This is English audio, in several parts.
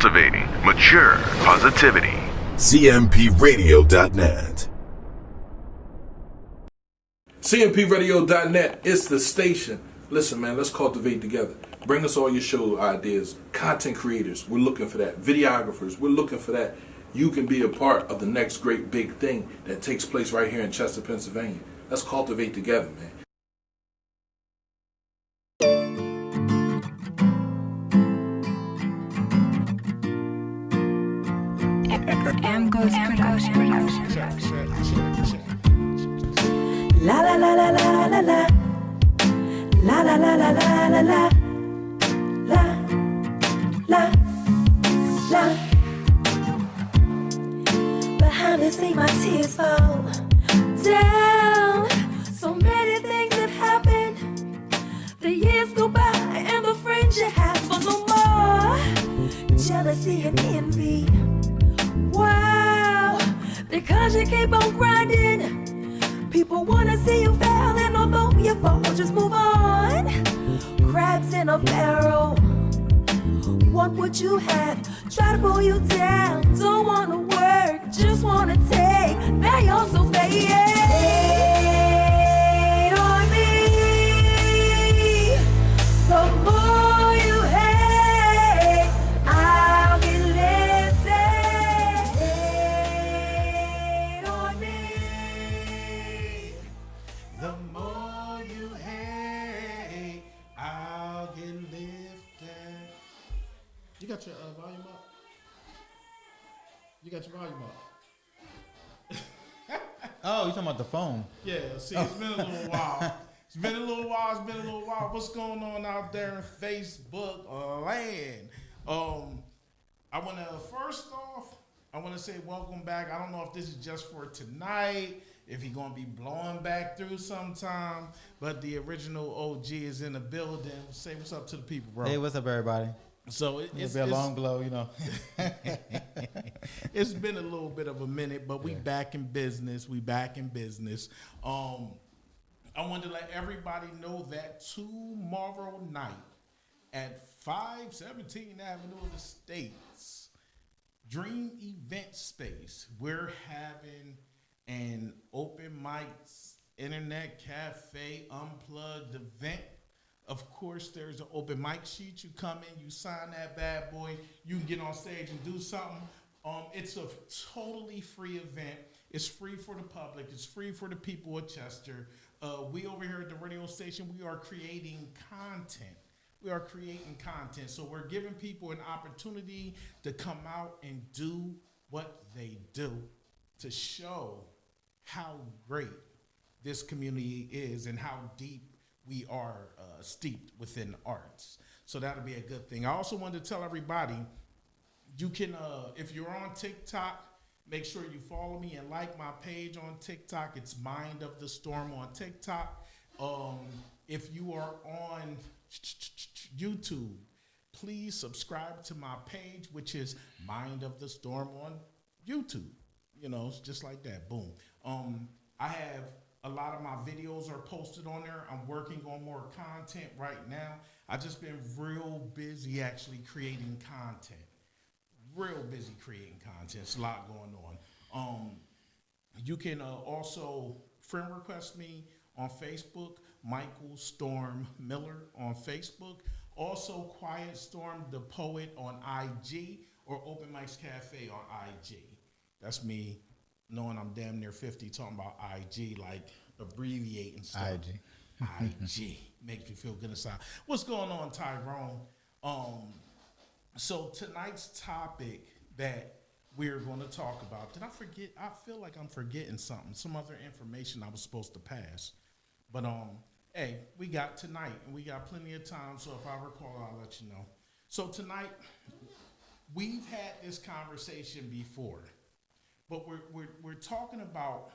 cultivating mature positivity. CMPRadio.net. CMPRadio.net, it's the station. Listen, man, let's cultivate together. Bring us all your show ideas. Content creators, we're looking for that. Videographers, we're looking for that. You can be a part of the next great big thing that takes place right here in Chester, Pennsylvania. Let's cultivate together, man. Amgos Productions. La la la la la la la. La la la la la la la. La la la. Behind the scene, my tears fall down. So many things have happened. The years go by and the friends you have for no more. Jealousy and envy. Wow, because you keep on grinding. People wanna see you fail, and although you fall, just move on. Crabs in a barrel, want what you have, try to pull you down. Don't wanna work, just wanna take. They also fade on me. The more you hate, I'll get lifted on me. The more you hate, I'll get lifted. You got your volume up? You got your volume up? Oh, you talking about the phone? Yeah, see, it's been a little while. It's been a little while. What's going on out there in Facebook land? I want to, first off, I want to say welcome back. I don't know if this is just for tonight, if he's going to be blowing back through sometime, but the original OG is in the building. Say what's up to the people, bro. Hey, what's up, everybody? So It's been a long blow, you know. It's been a little bit of a minute, but we back in business. I wanted to let everybody know that tomorrow night at 517 Avenue of the States, Dream Event Space, we're having an open mics, internet cafe, unplugged event. Of course, there's an open mic sheet. You come in, you sign that bad boy, you can get on stage and do something. It's a totally free event. It's free for the public. It's free for the people of Chester. We over here at the radio station, we are creating content. So we're giving people an opportunity to come out and do what they do to show how great this community is and how deep we are steeped within arts. So that'll be a good thing. I also wanted to tell everybody, you can, if you're on TikTok, make sure you follow me and like my page on TikTok. It's Mind of the Storm on TikTok. If you are on YouTube, please subscribe to my page, which is Mind of the Storm on YouTube. You know, it's just like that. Boom. I have a lot of my videos are posted on there. I'm working on more content right now. I've just been real busy actually creating content. It's a lot going on. You can also friend request me on Facebook, Michael Storm Miller on Facebook. Also, Quiet Storm the Poet on IG, or Open Mics Cafe on IG. That's me knowing I'm damn near 50 talking about IG, like abbreviating stuff. IG. Makes me feel good inside. What's going on, Tyrone? So tonight's topic that we're going to talk about, did I forget? I feel like I'm forgetting something, some other information I was supposed to pass. But hey, we got tonight, and we got plenty of time, so if I recall, I'll let you know. So tonight, we've had this conversation before, but we're talking about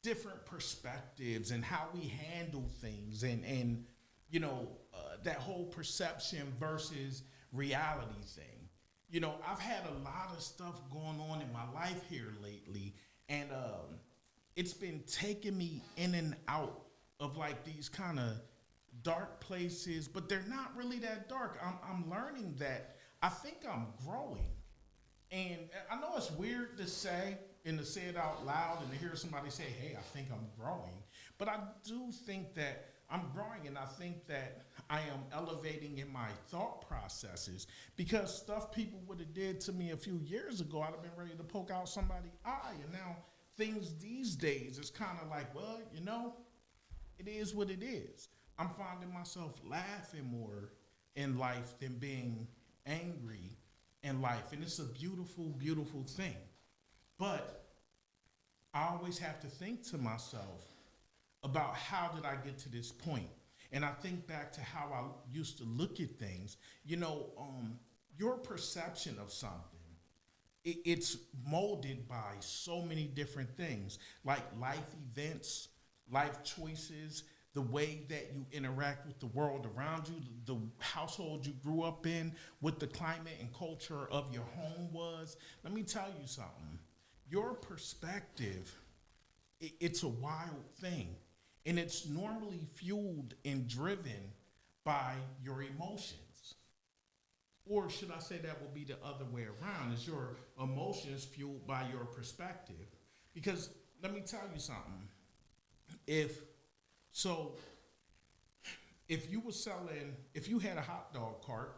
different perspectives and how we handle things, and you know, that whole perception versus reality thing. You know, I've had a lot of stuff going on in my life here lately, and it's been taking me in and out of like these kind of dark places, but they're not really that dark. I'm learning that I think I'm growing. And I know it's weird to say and to say it out loud and to hear somebody say, hey, I think I'm growing. But I do think that I'm growing, and I think that I am elevating in my thought processes, because stuff people would have did to me a few years ago, I'd have been ready to poke out somebody's eye. And now things these days, it's kind of like, well, you know, it is what it is. I'm finding myself laughing more in life than being angry in life. And it's a beautiful, beautiful thing. But I always have to think to myself about how did I get to this point? And I think back to how I used to look at things. You know, your perception of something, it's molded by so many different things, like life events, life choices, the way that you interact with the world around you, the household you grew up in, what the climate and culture of your home was. Let me tell you something. Your perspective, it's a wild thing. And it's normally fueled and driven by your emotions. Or should I say that will be the other way around? Is your emotions fueled by your perspective? Because let me tell you something. If you had a hot dog cart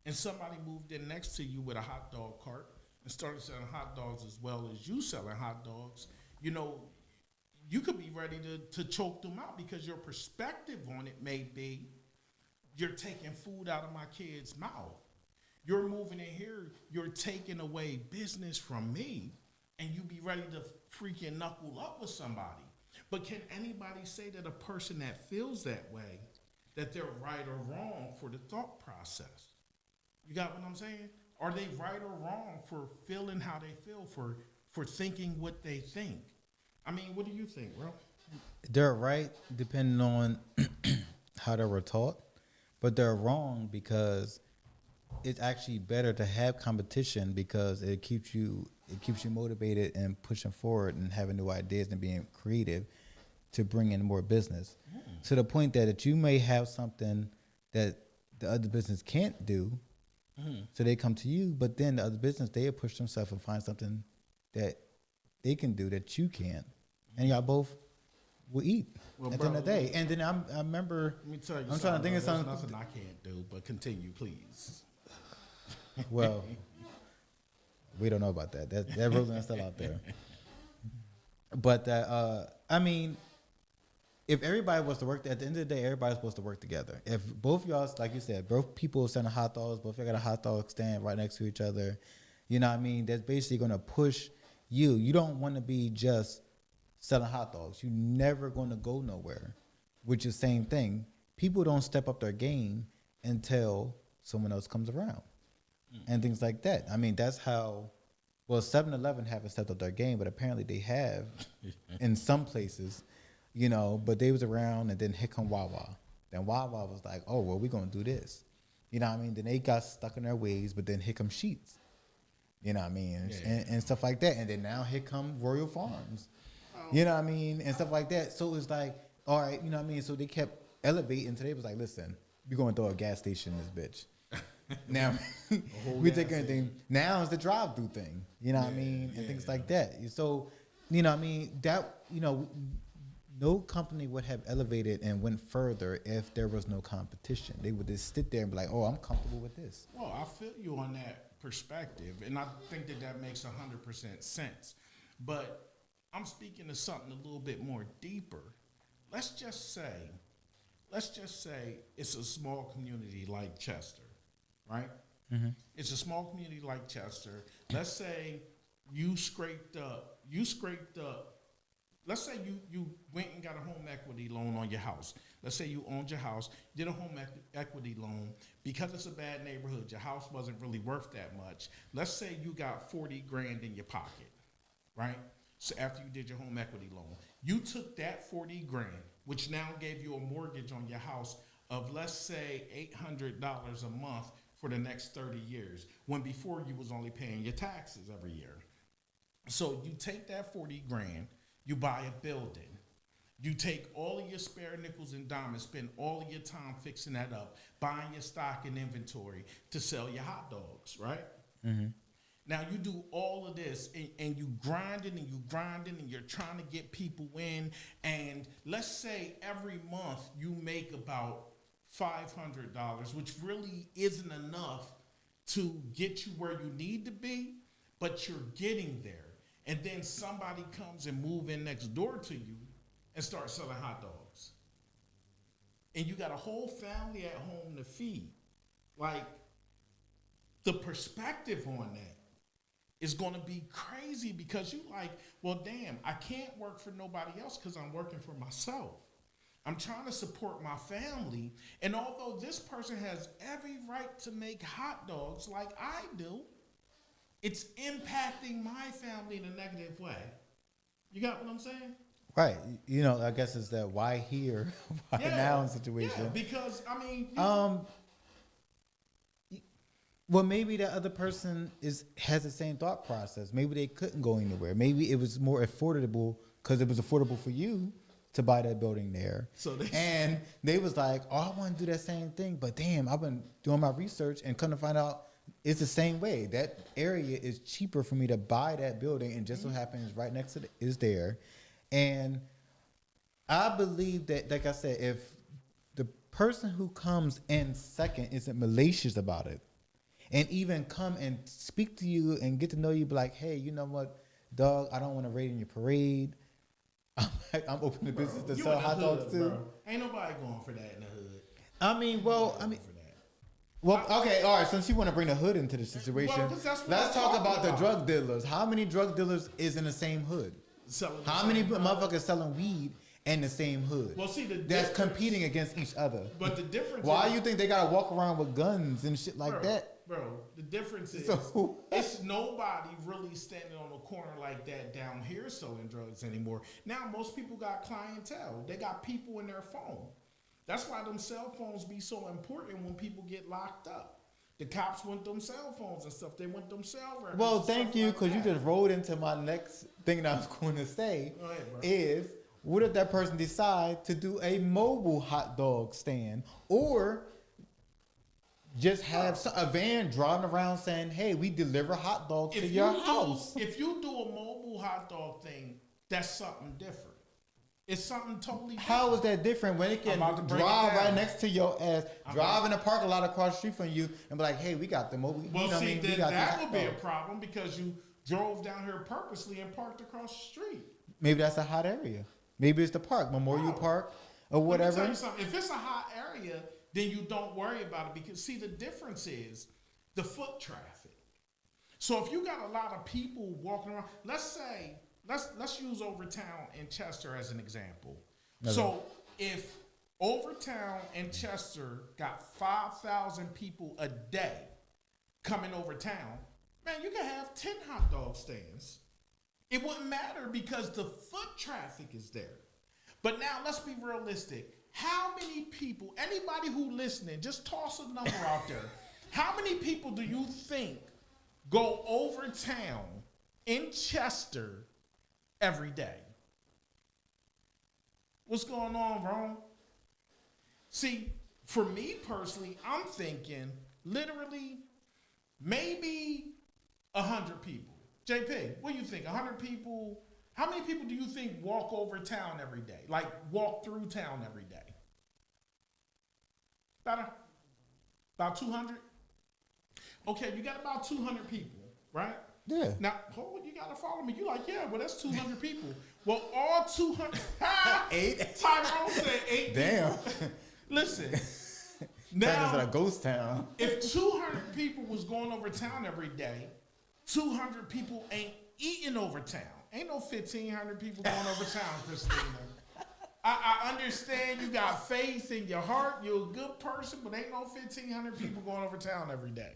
and somebody moved in next to you with a hot dog cart and started selling hot dogs as well as you selling hot dogs, you know, you could be ready to choke them out, because your perspective on it may be, you're taking food out of my kid's mouth. You're moving in here, you're taking away business from me, and you be ready to freaking knuckle up with somebody. But can anybody say that a person that feels that way, that they're right or wrong for the thought process? You got what I'm saying? Are they right or wrong for feeling how they feel, for thinking what they think? I mean, what do you think, bro? They're right depending on how they were taught, but they're wrong because it's actually better to have competition, because it keeps you motivated and pushing forward and having new ideas and being creative to bring in more business. To the point that you may have something that the other business can't do, so they come to you, but then the other business, they push themselves and find something that they can do that you can't, and y'all both will eat at the end of the day. And then I remember, Let me tell you I'm something, trying to think of bro. There's something. nothing I can't do, but continue, please. Well, we don't know about that. That Roseanne's still out there. But I mean, if everybody was to work, at the end of the day, everybody's supposed to work together. If both y'all, like you said, both people selling hot dogs, both y'all got a hot dog stand right next to each other, you know what I mean? That's basically going to push you. You don't want to be just selling hot dogs. You're never going to go nowhere, which is the same thing. People don't step up their game until someone else comes around and things like that. I mean, that's how, well, 7-Eleven haven't stepped up their game, but apparently they have in some places, you know, but they was around, and then here come Wawa. Then Wawa was like, oh, well, we're going to do this. You know what I mean? Then they got stuck in their ways, but then here come Sheetz. You know what I mean? Yeah. And stuff like that. And then now here come Royal Farms. You know what I mean? And stuff like that. So it's like, all right, you know what I mean? So they kept elevating. So they was like, listen, we're going to throw a gas station in this bitch. Now, we take anything. Now it's the drive-through thing. You know what I mean? And things like that. So, you know what I mean? That, you know, no company would have elevated and went further if there was no competition. They would just sit there and be like, oh, I'm comfortable with this. Well, I feel you on that perspective, and I think that makes 100% sense. But I'm speaking to something a little bit more deeper. Let's just say it's a small community like Chester, right? Mm-hmm. It's a small community like Chester. Let's say you scraped up. Let's say you went and got a home equity loan on your house. Let's say you owned your house, did a home equity loan. Because it's a bad neighborhood, your house wasn't really worth that much. Let's say you got 40 grand in your pocket, right? So after you did your home equity loan, you took that 40 grand, which now gave you a mortgage on your house of, let's say, $800 a month for the next 30 years, when before you was only paying your taxes every year. So you take that 40 grand, you buy a building. You take all of your spare nickels and dimes, spend all of your time fixing that up, buying your stock and inventory to sell your hot dogs, right? Mm-hmm. Now you do all of this and you grinding and you're trying to get people in. And let's say every month you make about $500, which really isn't enough to get you where you need to be, but you're getting there. And then somebody comes and move in next door to you and start selling hot dogs. And you got a whole family at home to feed. Like, the perspective on that is going to be crazy because you like, well, damn, I can't work for nobody else because I'm working for myself. I'm trying to support my family. And although this person has every right to make hot dogs like I do, it's impacting my family in a negative way. You got what I'm saying? Right. You know, I guess it's that why here, why now situation. Yeah, because, I mean... Well, maybe that other person has the same thought process. Maybe they couldn't go anywhere. Maybe it was more affordable because it was affordable for you to buy that building there. And they was like, oh, I want to do that same thing. But damn, I've been doing my research and come to find out it's the same way. That area is cheaper for me to buy that building, and just so happens right next to it is there. And I believe that, like I said, if the person who comes in second isn't malicious about it, and even come and speak to you and get to know you, be like, hey, you know what, dog, I don't want to raid in your parade. I'm open to business to sell hot dogs too. Bro. Ain't nobody going for that in the hood. Okay, all right. Since you want to bring the hood into the situation, let's talk about the drug dealers. How many drug dealers is in the same hood? How many motherfuckers selling weed in the same hood? Well, see, that's competing against each other. But the difference. Why you think they gotta walk around with guns and shit like that? Bro, the difference is it's nobody really standing on a corner like that down here selling drugs anymore. Now most people got clientele. They got people in their phone. That's why them cell phones be so important when people get locked up. The cops want them cell phones and stuff. They want them cell records. Well, thank you, because you just rolled into my next thing that I was going to say. Go ahead, bro. Is what if that person decide to do a mobile hot dog stand, or just have a van driving around saying, hey, we deliver hot dogs to your house. If you do a mobile hot dog thing, that's something different. It's something totally different. How is that different when it can drive right next to your ass, drive in the parking lot across the street from you, and be like, hey, we got the mobile. Well, see, then that would be a problem because you drove down here purposely and parked across the street. Maybe that's a hot area. Maybe it's the park, Memorial Park, or whatever. Let me tell you something. If it's a hot area, then you don't worry about it because, see, the difference is the foot traffic. So if you got a lot of people walking around, let's say, let's use Overtown and Chester as an example. Okay. So if Overtown and Chester got 5,000 people a day coming over town, man, you could have 10 hot dog stands. It wouldn't matter because the foot traffic is there. But now let's be realistic. How many people, anybody who listening, just toss a number out there. How many people do you think go over town in Chester every day? What's going on, Rome? See, for me personally, I'm thinking literally maybe 100 people. JP, what do you think? 100 people? How many people do you think walk over town every day? Like walk through town every day? About 200? Okay, you got about 200 people, right? Yeah. Now, hold on, you got to follow me. You like, yeah, well, that's 200 people. Well, all 200. 8? Tyrone said 8 Damn. people. Listen. Now, it's a ghost town. If 200 people was going over town every day, 200 people ain't eating over town. Ain't no 1,500 people going over town, Christina. I understand you got faith in your heart. You're a good person, but ain't no 1,500 people going over town every day.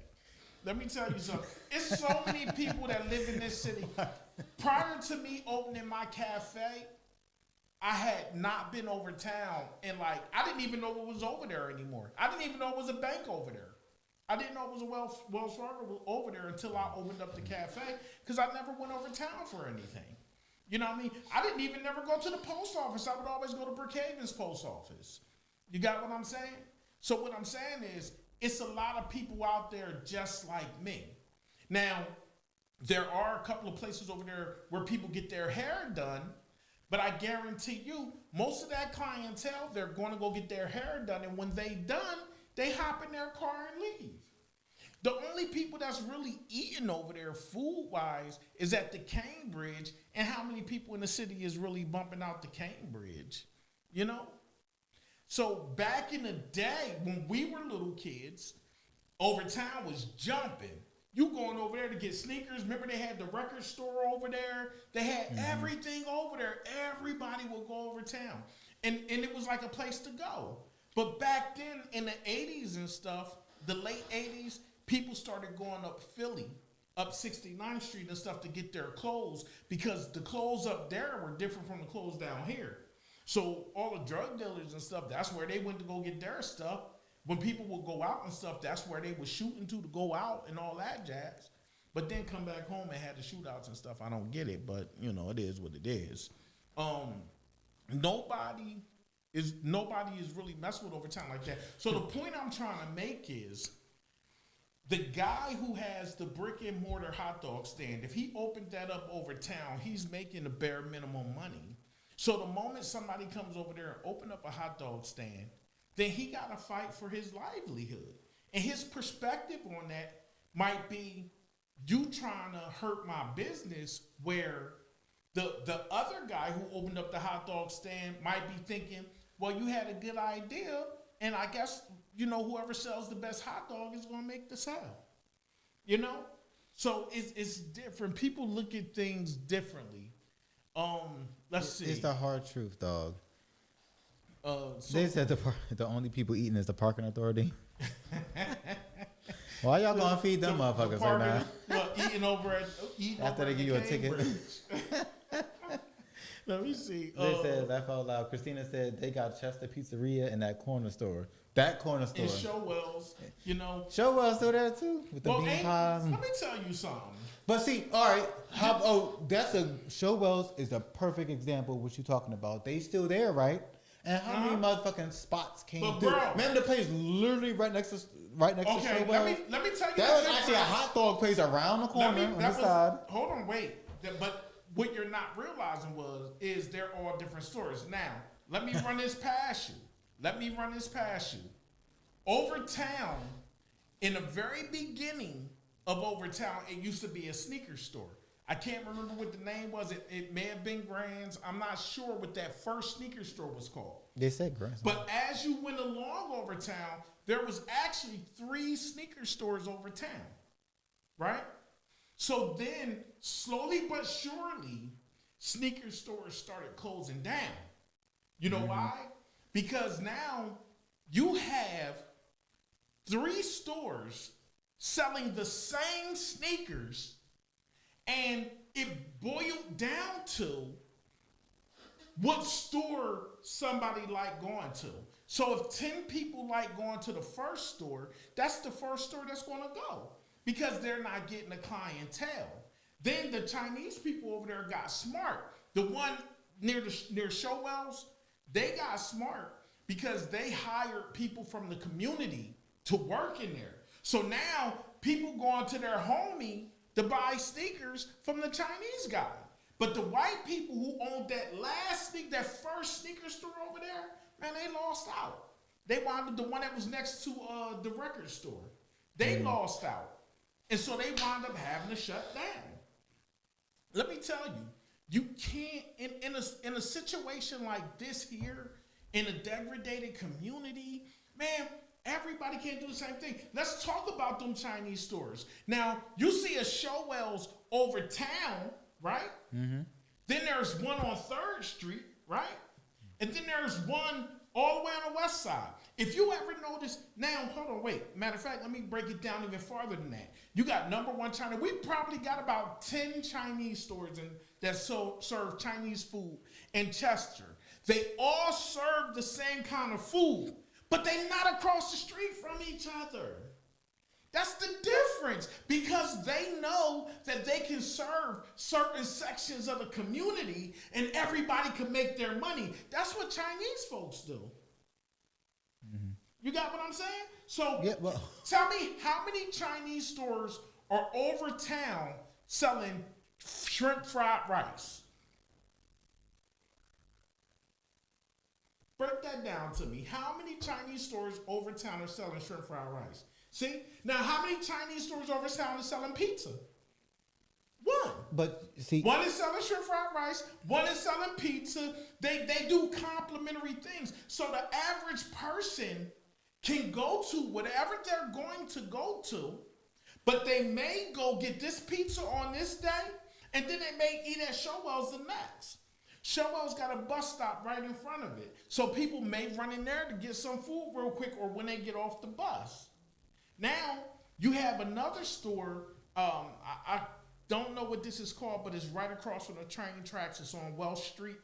Let me tell you something. It's so many people that live in this city. Prior to me opening my cafe, I had not been over town, and like I didn't even know what was over there anymore. I didn't even know it was a bank over there. I didn't know it was a Wells Fargo over there until I opened up the cafe because I never went over town for anything. You know what I mean? I didn't even never go to the post office. I would always go to Brookhaven's post office. You got what I'm saying? So what I'm saying is, it's a lot of people out there just like me. Now, there are a couple of places over there where people get their hair done, but I guarantee you, most of that clientele, they're going to go get their hair done, and when they done, they hop in their car and leave. The only people that's really eating over there food-wise is at the Cambridge, and how many people in the city is really bumping out the Cambridge, you know? So back in the day, when we were little kids, Overtown was jumping. You going over there to get sneakers. Remember they had the record store over there? They had everything over there. Everybody would go over town. And it was like a place to go. But back then, in the 80s and stuff, the late 80s, people started going up Philly, up 69th Street and stuff to get their clothes, because the clothes up there were different from the clothes down here. So all the drug dealers and stuff, that's where they went to go get their stuff. When people would go out and stuff, that's where they were shooting to go out and all that jazz. But then come back home and had the shootouts and stuff. I don't get it, but you know, it is what it is. Nobody is really messing with Overtown like that. So the point I'm trying to make is, the guy who has the brick and mortar hot dog stand, if he opened that up over town, he's making the bare minimum money. So the moment somebody comes over there and open up a hot dog stand, then he got to fight for his livelihood. And his perspective on that might be, you trying to hurt my business, where the other guy who opened up the hot dog stand might be thinking, well, you had a good idea, and I guess, you know, whoever sells the best hot dog is going to make the sale. You know? So it's different. People look at things differently. Let's see. It's the hard truth, dog. So They said the only people eating is the parking authority. Why y'all gonna feed them motherfuckers right now? Well, eating After they give you a ticket. Let me see. They said, laugh out loud. Christina said they got Chester Pizzeria in that corner store. That corner store. In Showwell's, you know. Showwell's still there too with the bean pies. Let me tell you something. But see, all right, Showwell's is a perfect example of what you're talking about. They still there, right? And how many motherfucking spots came through? Bro, remember the place literally right next to Showwell's? Let me tell you. That was actually a hot dog place around the corner on the side. Hold on, wait. But what you're not realizing is they're all different stores. Now, let me run this past you. Overtown, in the very beginning of Overtown, it used to be a sneaker store. I can't remember what the name was. It may have been Grand's. I'm not sure what that first sneaker store was called. They said Grand's. But as you went along Overtown, there was actually 3 sneaker stores over town, right? So then, slowly but surely, sneaker stores started closing down. You know why? Because now you have 3 stores selling the same sneakers, and it boiled down to what store somebody like going to. So if 10 people like going to the first store, that's the first store that's going to go, because they're not getting a clientele. Then the Chinese people over there got smart. The one near Showwell's, they got smart because they hired people from the community to work in there. So now people going to their homie to buy sneakers from the Chinese guy. But the white people who owned that first sneaker store over there, man, they lost out. They wound up, the one that was next to the record store, they lost out. And so they wound up having to shut down. Let me tell you, you can't, in a situation like this here, in a degraded community, man, everybody can't do the same thing. Let's talk about them Chinese stores. Now, you see a Showwell's over town, right? Mm-hmm. Then there's one on 3rd Street, right? And then there's one all the way on the west side. If you ever notice, now, hold on, wait. Matter of fact, let me break it down even farther than that. You got number 1 China. We probably got about 10 Chinese stores that serve Chinese food in Chester. They all serve the same kind of food, but they're not across the street from each other. That's the difference, because they know that they can serve certain sections of the community and everybody can make their money. That's what Chinese folks do. Mm-hmm. You got what I'm saying? So Yeah, well, tell me, how many Chinese stores are over town selling shrimp fried rice? Break that down to me. How many Chinese stores over town are selling shrimp fried rice? See? Now, how many Chinese stores over town are selling pizza? One. but see, One is selling shrimp fried rice. One is selling pizza. They do complementary things. So the average person can go to whatever they're going to go to, but they may go get this pizza on this day, and then they may eat at Showell's the next. Showell's got a bus stop right in front of it. So people may run in there to get some food real quick or when they get off the bus. Now, you have another store, I don't know what this is called, but it's right across from the train tracks. It's on Welsh Street,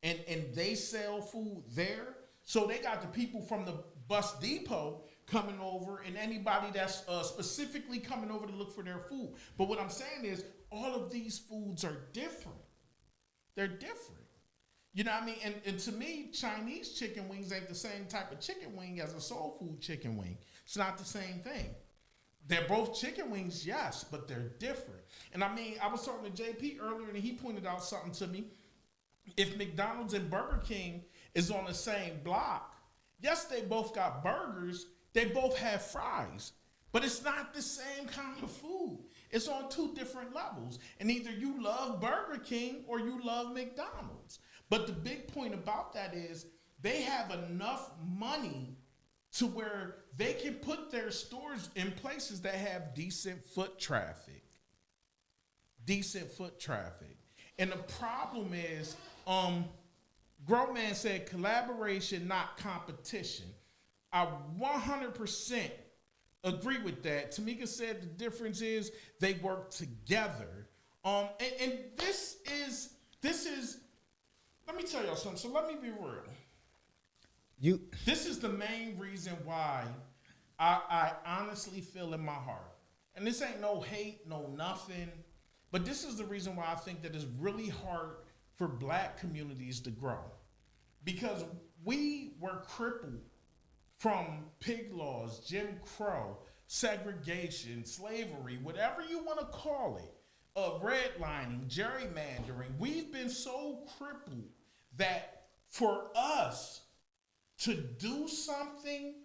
and they sell food there. So they got the people from the bus depot coming over and anybody that's specifically coming over to look for their food. But what I'm saying is all of these foods are different. They're different. You know what I mean? And to me, Chinese chicken wings ain't the same type of chicken wing as a soul food chicken wing. It's not the same thing. They're both chicken wings, yes, but they're different. And I mean, I was talking to JP earlier and he pointed out something to me. If McDonald's and Burger King is on the same block, yes, they both got burgers, they both have fries, but it's not the same kind of food. It's on two different levels. And either you love Burger King or you love McDonald's. But the big point about that is they have enough money to where they can put their stores in places that have decent foot traffic. Decent foot traffic. And the problem is, Grown Man said collaboration, not competition. I 100% agree with that. Tamika said the difference is they work together. And this is, let me tell y'all something. So let me be real. This is the main reason why I honestly feel in my heart. And this ain't no hate, no nothing. But this is the reason why I think that it's really hard for black communities to grow. Because we were crippled from pig laws, Jim Crow, segregation, slavery, whatever you want to call it, redlining, gerrymandering. We've been so crippled that for us to do something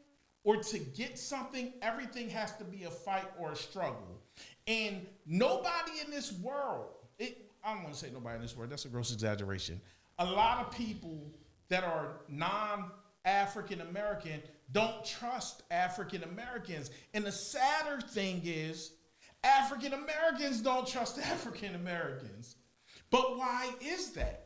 or to get something, everything has to be a fight or a struggle. And nobody in this world, I don't want to say nobody in this world, that's a gross exaggeration. A lot of people that are non-African American don't trust African Americans. And the sadder thing is, African Americans don't trust African Americans. But why is that?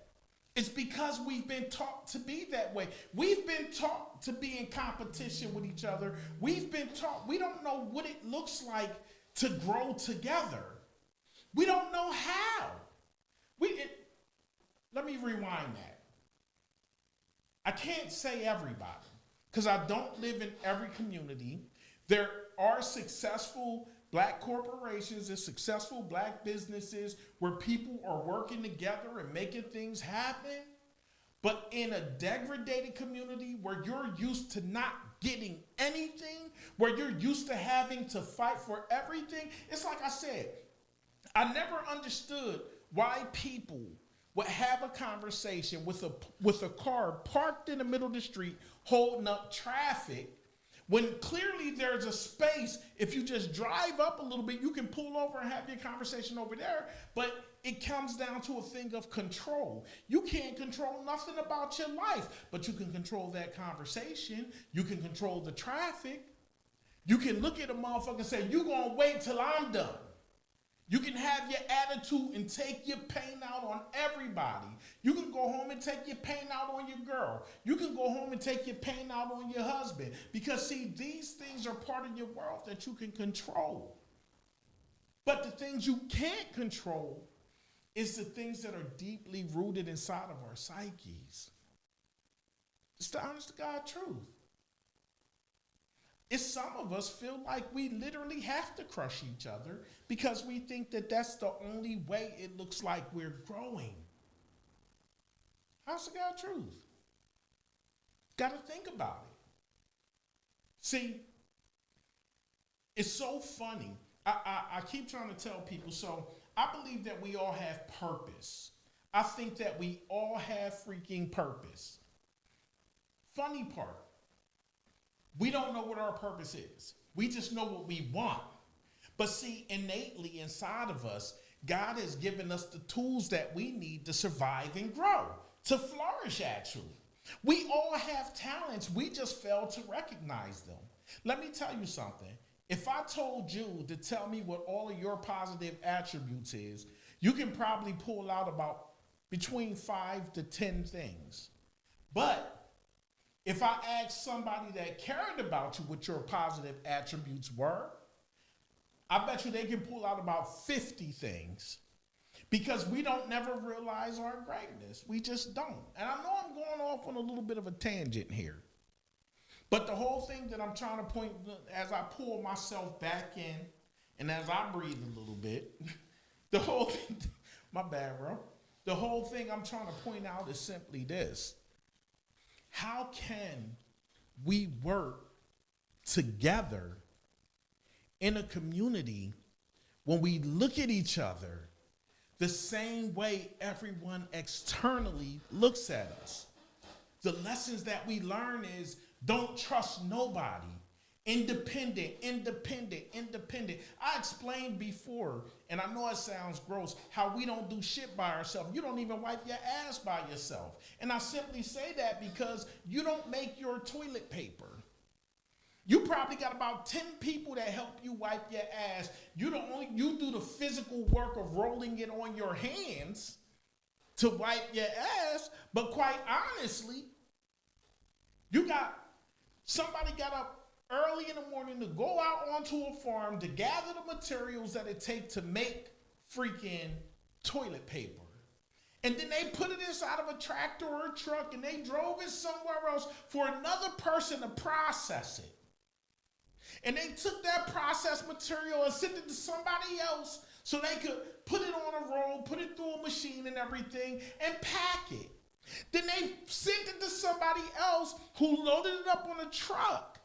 It's because we've been taught to be that way. We've been taught to be in competition with each other. We've been taught, we don't know what it looks like to grow together. We don't know how. Let me rewind that. I can't say everybody, because I don't live in every community. There are successful black corporations and successful black businesses where people are working together and making things happen. But in a degraded community where you're used to not getting anything, where you're used to having to fight for everything, it's like I said, I never understood why people would have a conversation with a car parked in the middle of the street holding up traffic when clearly there's a space. If you just drive up a little bit, you can pull over and have your conversation over there. But it comes down to a thing of control. You can't control nothing about your life, but you can control that conversation. You can control the traffic. You can look at a motherfucker and say, you gonna wait till I'm done. You can have your attitude and take your pain out on everybody. You can go home and take your pain out on your girl. You can go home and take your pain out on your husband. Because, see, these things are part of your world that you can control. But the things you can't control is the things that are deeply rooted inside of our psyches. It's the honest to God truth. is some of us feel like we literally have to crush each other because we think that that's the only way it looks like we're growing. How's the God truth? Got to think about it. See, it's so funny. I keep trying to tell people, so I believe that we all have purpose. I think that we all have freaking purpose. Funny part, we don't know what our purpose is. We just know what we want. But see, innately inside of us, God has given us the tools that we need to survive and grow, to flourish actually. We all have talents. We just fail to recognize them. Let me tell you something. If I told you to tell me what all of your positive attributes is, you can probably pull out about between 5 to 10 things. But if I asked somebody that cared about you what your positive attributes were, I bet you they can pull out about 50 things. Because we don't never realize our greatness. We just don't. And I know I'm going off on a little bit of a tangent here. But the whole thing that I'm trying to point, as I pull myself back in, and as I breathe a little bit, the whole thing, my bad, bro. The whole thing I'm trying to point out is simply this. How can we work together in a community when we look at each other the same way everyone externally looks at us? The lessons that we learn is don't trust nobody. Independent. I explained before, and I know it sounds gross, how we don't do shit by ourselves. You don't even wipe your ass by yourself. And I simply say that because you don't make your toilet paper. You probably got about 10 people that help you wipe your ass. You do the physical work of rolling it on your hands to wipe your ass, but quite honestly, somebody got up early in the morning to go out onto a farm to gather the materials that it takes to make freaking toilet paper. And then they put it inside of a tractor or a truck and they drove it somewhere else for another person to process it. And they took that processed material and sent it to somebody else so they could put it on a roll, put it through a machine and everything, and pack it. Then they sent it to somebody else who loaded it up on a truck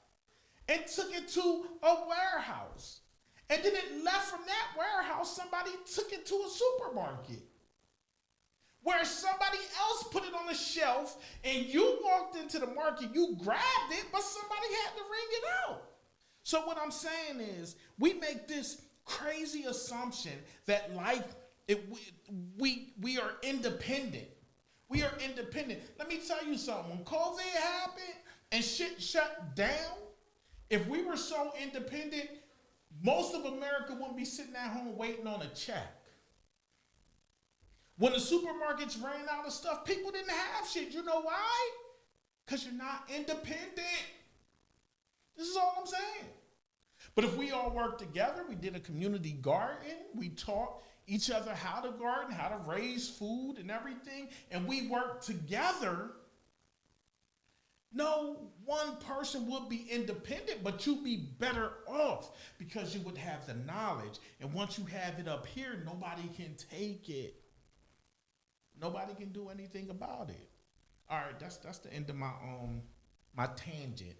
and took it to a warehouse. And then it left from that warehouse, somebody took it to a supermarket where somebody else put it on a shelf and you walked into the market, you grabbed it, but somebody had to ring it out. So what I'm saying is we make this crazy assumption that life, we are independent. We are independent. Let me tell you something. When COVID happened and shit shut down, if we were so independent, most of America wouldn't be sitting at home waiting on a check. When the supermarkets ran out of stuff, people didn't have shit. You know why? Because you're not independent. This is all I'm saying. But if we all worked together, we did a community garden, we taught each other how to garden, how to raise food and everything, and we worked together, no one person would be independent, but you'd be better off because you would have the knowledge. And once you have it up here, nobody can take it. Nobody can do anything about it. All right, that's the end of my tangent.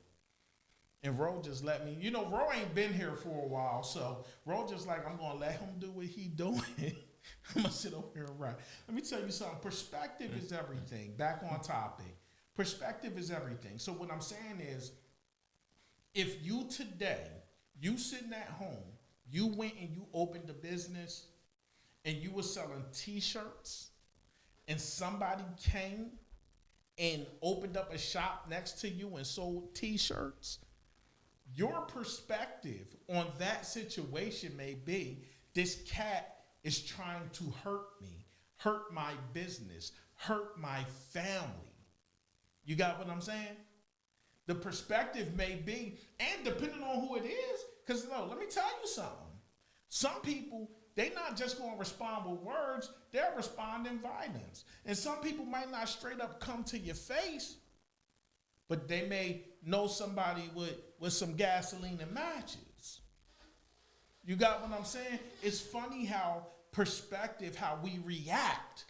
And Ro just let me, Ro ain't been here for a while, so Ro just like, I'm going to let him do what he doing. I'm going to sit over here and write. Let me tell you something. Perspective is everything. Back on topic. Perspective is everything. So what I'm saying is, if you today, you sitting at home, you went and you opened a business and you were selling t-shirts and somebody came and opened up a shop next to you and sold t-shirts, your perspective on that situation may be, this cat is trying to hurt me, hurt my business, hurt my family. You got what I'm saying? The perspective may be, and depending on who it is, because let me tell you something. Some people, they're not just going to respond with words, they'll respond in violence. And some people might not straight up come to your face, but they may know somebody with some gasoline and matches. You got what I'm saying? It's funny how perspective, how we react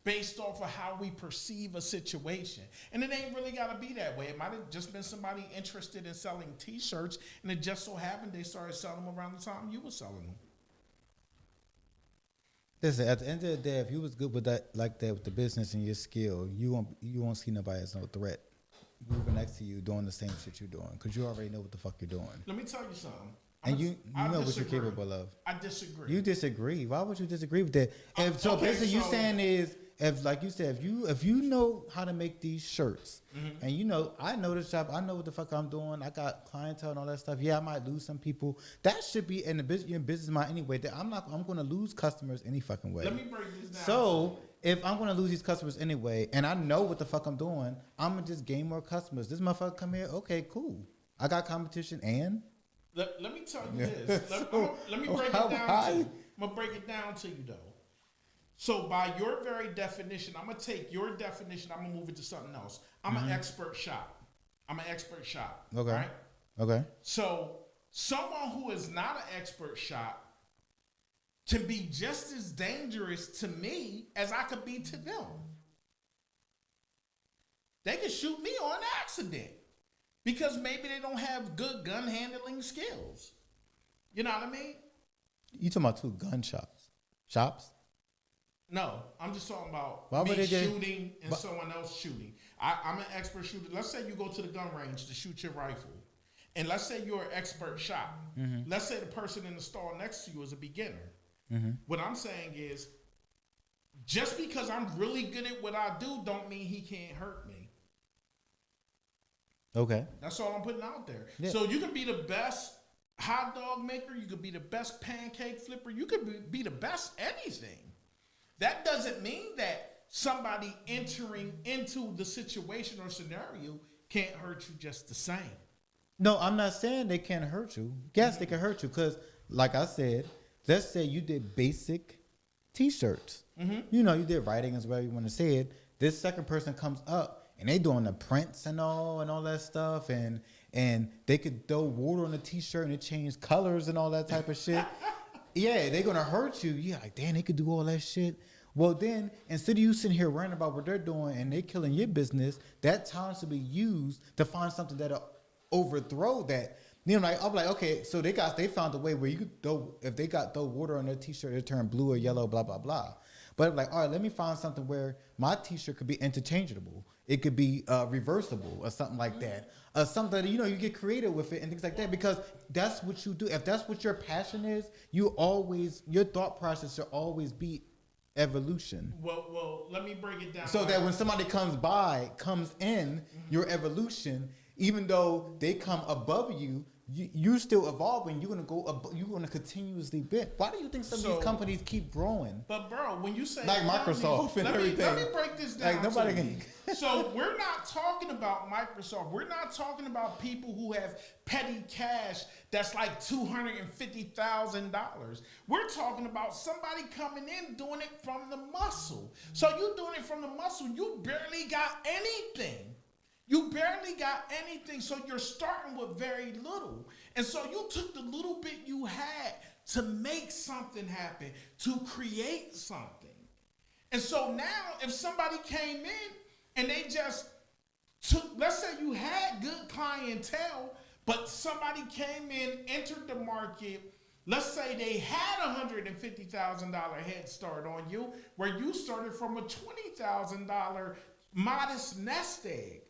based off of how we perceive a situation. And it ain't really got to be that way. It might have just been somebody interested in selling T-shirts, and it just so happened they started selling them around the time you were selling them. Listen, at the end of the day, if you was good with that, like that, with the business and your skill, you won't see nobody as no threat moving next to you doing the same shit you're doing, because you already know what the fuck you're doing. Let me tell you something. And you know what you're capable of. I disagree. You disagree. Why would you disagree with that? So basically, you saying is, if like you said, if you know how to make these shirts, and you know, I know the shop, I know what the fuck I'm doing, I got clientele and all that stuff. Yeah, I might lose some people. That should be in the business, your business mind anyway. That I'm going to lose customers any fucking way. Let me break this down. So if I'm going to lose these customers anyway, and I know what the fuck I'm doing, I'm gonna just gain more customers. This motherfucker come here, okay, cool. I got competition and. Let me tell you this. Let me break it down to you. I'm going to break it down to you, though. So by your very definition, I'm going to take your definition, I'm going to move it to something else. I'm an expert shop. Okay. Right? Okay. So someone who is not an expert shop can be just as dangerous to me as I could be to them. They can shoot me on accident. Because maybe they don't have good gun handling skills. You know what I mean? You talking about two gun shops? Shops? No, I'm just talking about Why would me they get- shooting and someone else shooting. I'm an expert shooter. Let's say you go to the gun range to shoot your rifle. And let's say you're an expert shot. Let's say the person in the stall next to you is a beginner. What I'm saying is, just because I'm really good at what I do don't mean he can't hurt me. Okay. That's all I'm putting out there. Yeah. So you can be the best hot dog maker. You could be the best pancake flipper. You could be the best anything. That doesn't mean that somebody entering into the situation or scenario can't hurt you just the same. No, I'm not saying they can't hurt you. Yes, they can hurt you because, like I said, let's say you did basic T-shirts. You know, you did writing as well. You want to say it. This second person comes up. And they doing the prints and all that stuff, and they could throw water on the T-shirt and it change colors and all that type of shit. Yeah, they're gonna hurt you. Yeah, like damn, they could do all that shit. Well, then instead of you sitting here worrying about what they're doing and they killing your business, that time should be used to find something that'll overthrow that. You know, like I'm like, okay, so they found a way where you could throw water on their T-shirt, it turn blue or yellow, blah blah blah. But I'm like, all right, let me find something where my T-shirt could be interchangeable. It could be reversible or something like that. Something that, you know, you get creative with it and things like that, because that's what you do. If that's what your passion is, your thought process should always be evolution. Well, let me break it down. So that when somebody comes in your evolution, even though they come above you, you're still evolving. You're gonna continuously bend. Why do you think some of these companies keep growing? But bro, when you say like Microsoft and everything, let me break this down. Like nobody can. So we're not talking about Microsoft. We're not talking about people who have petty cash that's like $250,000. We're talking about somebody coming in doing it from the muscle. So you doing it from the muscle. You barely got anything. So you're starting with very little. And so you took the little bit you had to make something happen, to create something. And so now if somebody came in and they just took, let's say you had good clientele, but somebody came in, entered the market, let's say they had $150,000 head start on you, where you started from a $20,000 modest nest egg.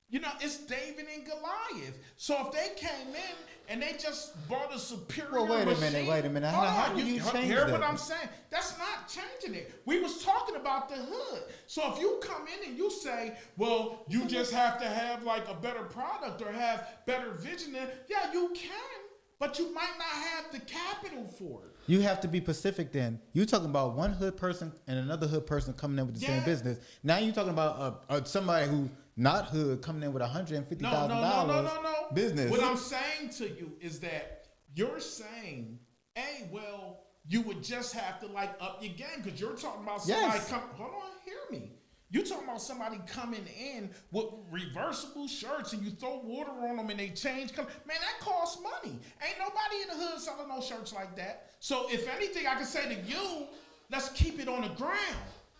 You know, it's David and Goliath. So if they came in and they just bought a superior Well, wait a machine, minute. How do you change hear that? what I'm saying? That's not changing it. We was talking about the hood. So if you come in and you say, well, you just have to have like a better product or have better vision, then yeah, you can, but you might not have the capital for it. You have to be Pacific then. You're talking about one hood person and another hood person coming in with the same business. Now you're talking about somebody who not hood coming in with $150,000 business. What I'm saying to you is that you're saying, hey, well, you would just have to like up your game, because you're talking about somebody hold on, hear me. You talking about somebody coming in with reversible shirts and you throw water on them and they change color. Man, that costs money. Ain't nobody in the hood selling no shirts like that. So if anything, I can say to you, let's keep it on the ground.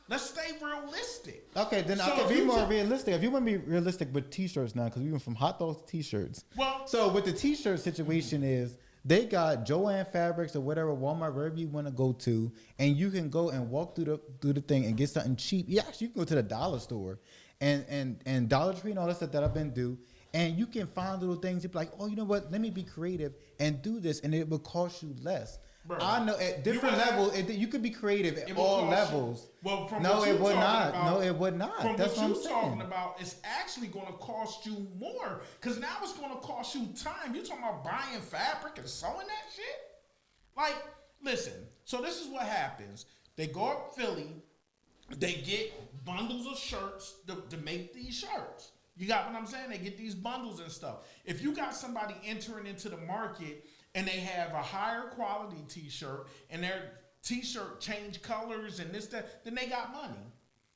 Let's stay realistic. Okay, then I can be more realistic. If you want to be realistic with T-shirts now, because we went from hot dogs to T-shirts. Well, so with the T-shirt situation is they got Joann Fabrics or whatever Walmart, wherever you want to go to, and you can go and walk through the thing and get something cheap. Yeah, actually, you can go to the dollar store and Dollar Tree and all that stuff that I've been do, and you can find little things. You're like, oh, you know what? Let me be creative and do this, and it will cost you less. Bro, I know at different levels, you could be creative at all levels. Well, from no, what it would not. About, no, it would not. From That's what what you're I'm talking saying. about, it's actually going to cost you more because now it's going to cost you time. You talking about buying fabric and sewing that shit? Like, listen. So this is what happens. They go up Philly. They get bundles of shirts to make these shirts. You got what I'm saying? They get these bundles and stuff. If you got somebody entering into the market and they have a higher quality T-shirt and their T-shirt change colors and this, that, then they got money.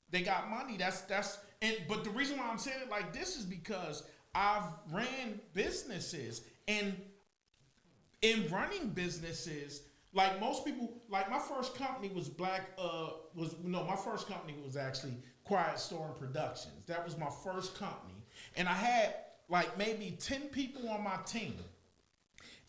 They got money. But the reason why I'm saying it like this is because I've ran businesses, and in running businesses, like most people, like my first company was my first company was actually Quiet Storm Productions. That was my first company. And I had like maybe 10 people on my team.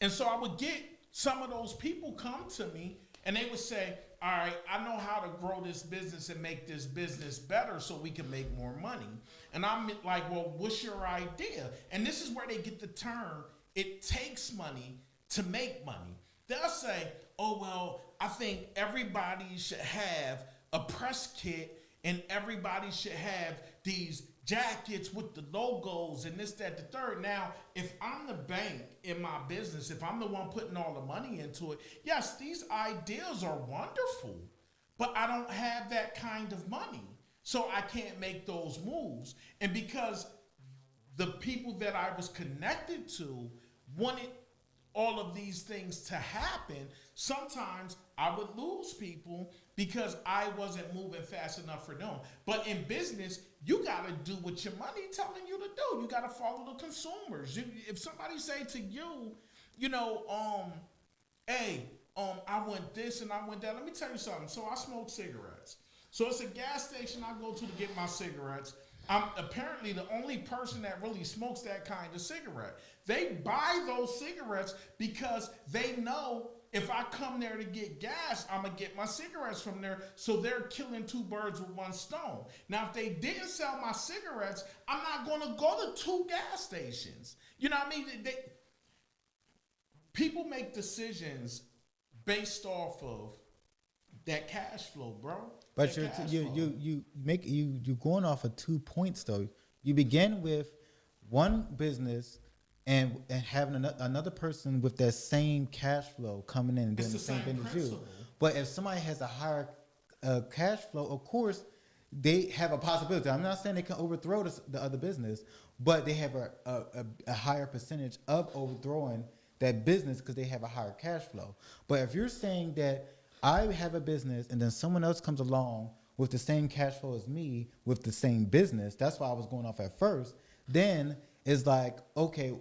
And so I would get some of those people come to me and they would say, all right, I know how to grow this business and make this business better so we can make more money. And I'm like, well, what's your idea? And this is where they get the term, it takes money to make money. They'll say, oh, well, I think everybody should have a press kit and everybody should have these jackets with the logos and this, that, the third. Now, if I'm the bank in my business, if I'm the one putting all the money into it, yes, these ideas are wonderful, but I don't have that kind of money. So I can't make those moves. And because the people that I was connected to wanted all of these things to happen, sometimes I would lose people because I wasn't moving fast enough for them. But in business, you got to do what your money telling you to do. You got to follow the consumers. If somebody say to you, hey, I want this and I want that. Let me tell you something. So I smoke cigarettes. So it's a gas station I go to get my cigarettes. I'm apparently the only person that really smokes that kind of cigarette. They buy those cigarettes because they know if I come there to get gas, I'm going to get my cigarettes from there. So they're killing two birds with one stone. Now, if they didn't sell my cigarettes, I'm not going to go to two gas stations. You know what I mean? People make decisions based off of that cash flow, bro. But you're going off of 2 points though. You begin with one business and having another person with that same cash flow coming in and doing the same thing as you. But if somebody has a higher cash flow, of course they have a possibility. I'm not saying they can overthrow the other business, but they have a higher percentage of overthrowing that business because they have a higher cash flow. But if you're saying that I have a business and then someone else comes along with the same cash flow as me with the same business, that's why I was going off at first, then it's like, okay,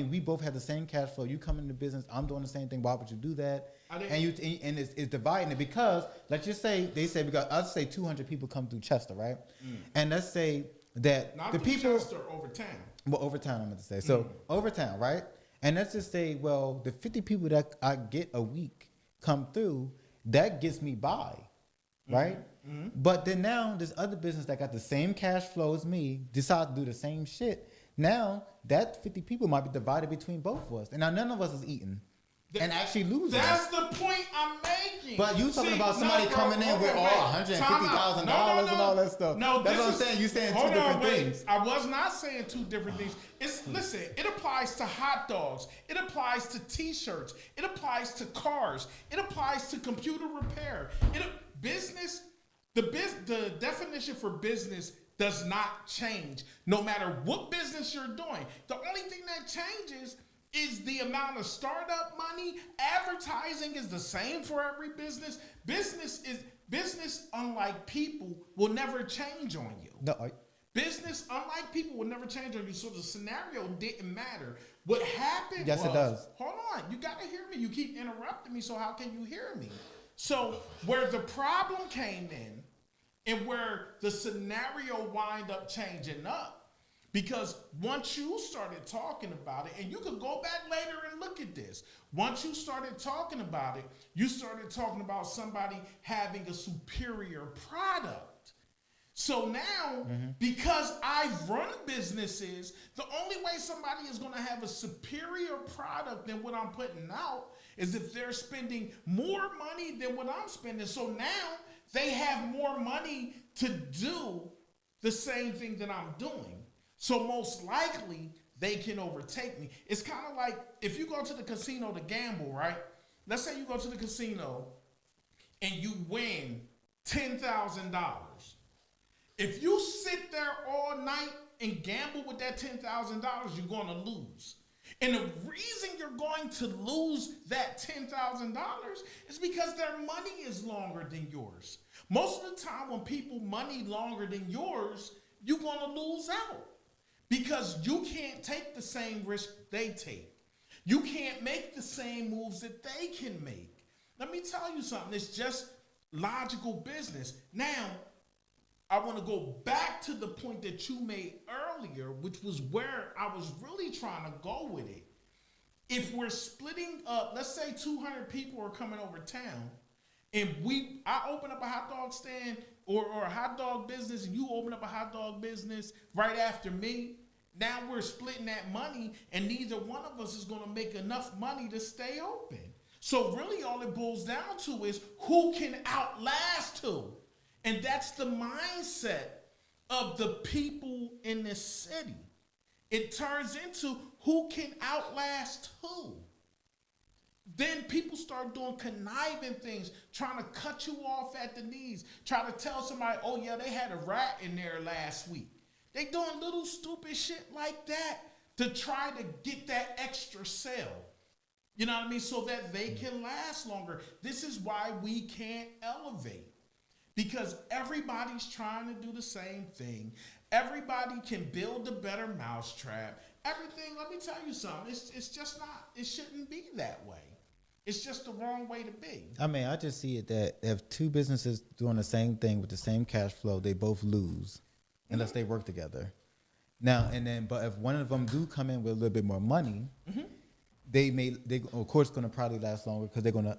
we both have the same cash flow. You come into business, I'm doing the same thing. Why would you do that? And it's dividing it because let's just say because I'll say 200 people come through Chester, right? And let's say that not the people Chester, over town. Well, over town, I'm going to say. So over town, right? And let's just say, well, the 50 people that I get a week come through, that gets me by, right? Mm-hmm. But then now this other business that got the same cash flow as me decide to do the same shit. Now that 50 people might be divided between both of us, and now none of us is eating and actually losing. That's the point I'm making. But you talking about somebody coming in with $150,000 and all that stuff. No, that's what I'm saying. You saying two different things. I was not saying two different things. Listen, it applies to hot dogs. It applies to T-shirts. It applies to cars. It applies to computer repair. The definition for business does not change no matter what business you're doing. The only thing that changes is the amount of startup money. Advertising is the same for every business. business, unlike people, will never change on you. No, Business, unlike people, will never change on you. So the scenario didn't matter. What happened Yes, was, it does. Hold on, you got to hear me. You keep interrupting me, so how can you hear me? So where the problem came in and where the scenario wind up changing up, because once you started talking about it, and you could go back later and look at this. Once you started talking about it, you started talking about somebody having a superior product. So now, because I've run businesses, the only way somebody is going to have a superior product than what I'm putting out is if they're spending more money than what I'm spending. So now they have more money to do the same thing that I'm doing. So most likely they can overtake me. It's kind of like if you go to the casino to gamble, right? Let's say you go to the casino and you win $10,000. If you sit there all night and gamble with that $10,000, you're going to lose. And the reason you're going to lose that $10,000 is because their money is longer than yours. Most of the time when people money longer than yours, you're going to lose out because you can't take the same risk they take. You can't make the same moves that they can make. Let me tell you something. It's just logical business. Now, I want to go back to the point that you made earlier, which was where I was really trying to go with it. If we're splitting up, let's say 200 people are coming over town, and I open up a hot dog stand or a hot dog business, and you open up a hot dog business right after me. Now we're splitting that money, and neither one of us is going to make enough money to stay open. So really all it boils down to is who can outlast who. And that's the mindset of the people in this city. It turns into who can outlast who. Then people start doing conniving things, trying to cut you off at the knees, trying to tell somebody, oh yeah, they had a rat in there last week. They doing little stupid shit like that to try to get that extra sale. You know what I mean? So that they can last longer. This is why we can't elevate. Because everybody's trying to do the same thing. Everybody can build a better mousetrap. Everything, let me tell you something. It's just not, it shouldn't be that way. It's just the wrong way to be. I mean, I just see it that if two businesses doing the same thing with the same cash flow, they both lose unless they work together. Now, but if one of them do come in with a little bit more money, they of course going to probably last longer because they're going to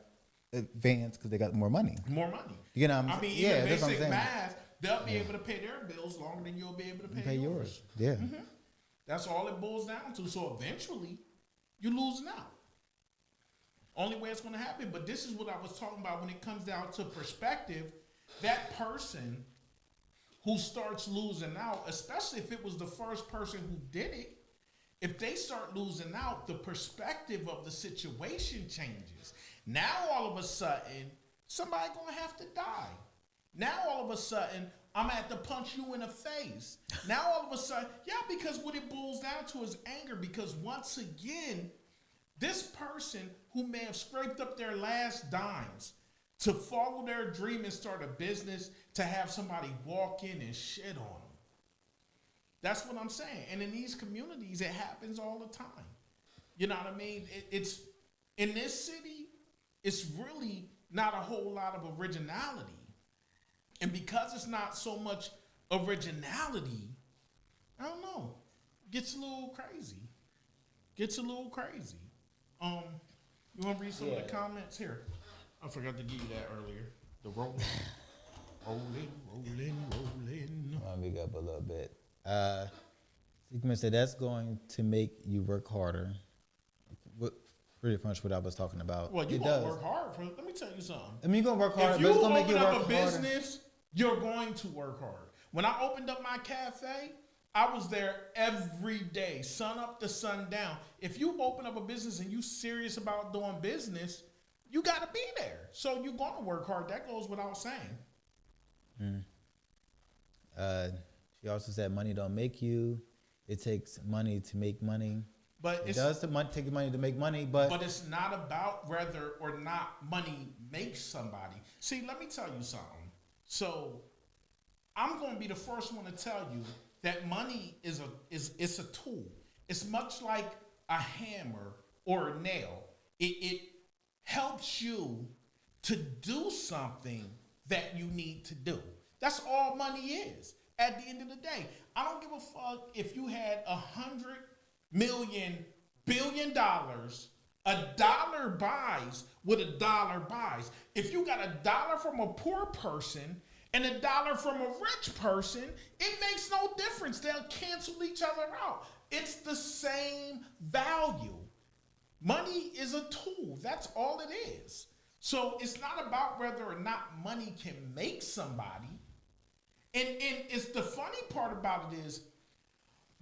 advance because they got more money. More money. You know what I mean, yeah, even that's what I'm basic saying. math, they'll be able to pay their bills longer than you'll be able to pay yours. Yeah. That's all it boils down to. So eventually, you're losing out. Only way it's going to happen. But this is what I was talking about when it comes down to perspective. That person who starts losing out, especially if it was the first person who did it, if they start losing out, the perspective of the situation changes. Now all of a sudden, somebody gonna have to die. Now all of a sudden, I'm gonna have to punch you in the face. Now all of a sudden, yeah, because what it boils down to is anger. Because once again, this person who may have scraped up their last dimes to follow their dream and start a business, to have somebody walk in and shit on them. That's what I'm saying. And in these communities, it happens all the time. You know what I mean? It's in this city, it's really not a whole lot of originality. And because it's not so much originality, I don't know, gets a little crazy. You want to read some of the comments here? I forgot to give you that earlier. The rolling. Let me go up a little bit. Sigmund said that's going to make you work harder. Pretty much what I was talking about. Well, you're going to work hard. Let me tell you something. I mean, you're going to work hard, if but it's you going to make you open work up a harder. business, you're going to work hard. When I opened up my cafe, I was there every day, sun up to sun down. If you open up a business and you serious about doing business, you got to be there. So you're going to work hard. That goes without saying. She also said money don't make you. It takes money to make money. But It does take money to make money, but it's not about whether or not money makes somebody. See, let me tell you something. So I'm going to be the first one to tell you that money is a tool. It's much like a hammer or a nail. It helps you to do something that you need to do. That's all money is. At the end of the day, I don't give a fuck if you had $100 billion. A dollar buys what a dollar buys. If you got $1 from a poor person and $1 from a rich person, it makes no difference. They'll cancel each other out. It's the same value. Money is a tool. That's all it is. So it's not about whether or not money can make somebody. And it's the funny part about it is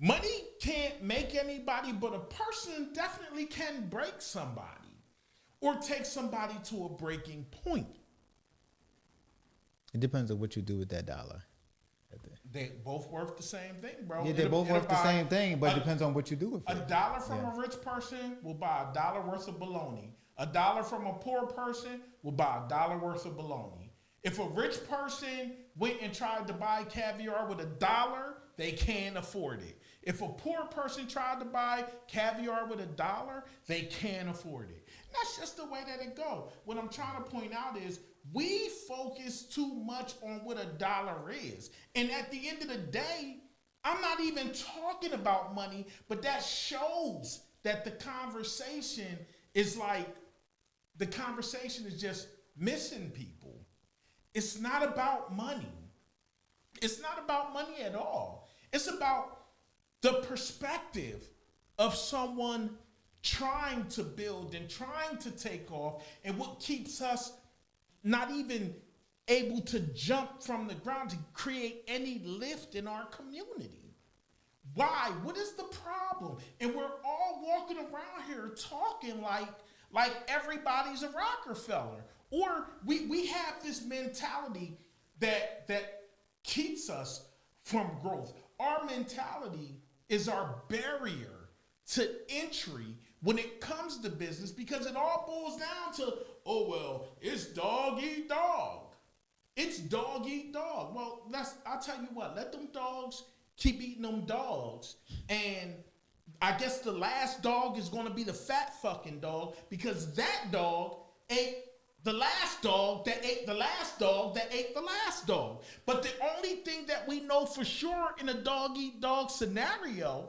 money can't make anybody, but a person definitely can break somebody or take somebody to a breaking point. it depends on what you do with that dollar. They both worth the same thing, bro. Yeah, they both worth the same thing, but it depends on what you do with it. $1 from a rich person will buy $1 worth of bologna. $1 from a poor person will buy $1 worth of bologna. If a rich person went and tried to buy caviar with $1, they can't afford it. If a poor person tried to buy caviar with $1, they can't afford it. That's just the way that it goes. What I'm trying to point out is we focus too much on what $1 is. And at the end of the day, I'm not even talking about money, but that shows that the conversation is just missing people. It's not about money. It's not about money at all. It's about the perspective of someone trying to build and trying to take off, and what keeps us not even able to jump from the ground to create any lift in our community. Why? What is the problem? And we're all walking around here talking like everybody's a Rockefeller. Or we have this mentality that keeps us from growth. Our mentality is our barrier to entry when it comes to business, because it all boils down to, oh, well, it's dog eat dog. It's dog eat dog. Well, I'll tell you what, let them dogs keep eating them dogs. And I guess the last dog is going to be the fat fucking dog, because that dog ate the last dog that ate the last dog that ate the last dog. But the only thing that we know for sure in a dog eat dog scenario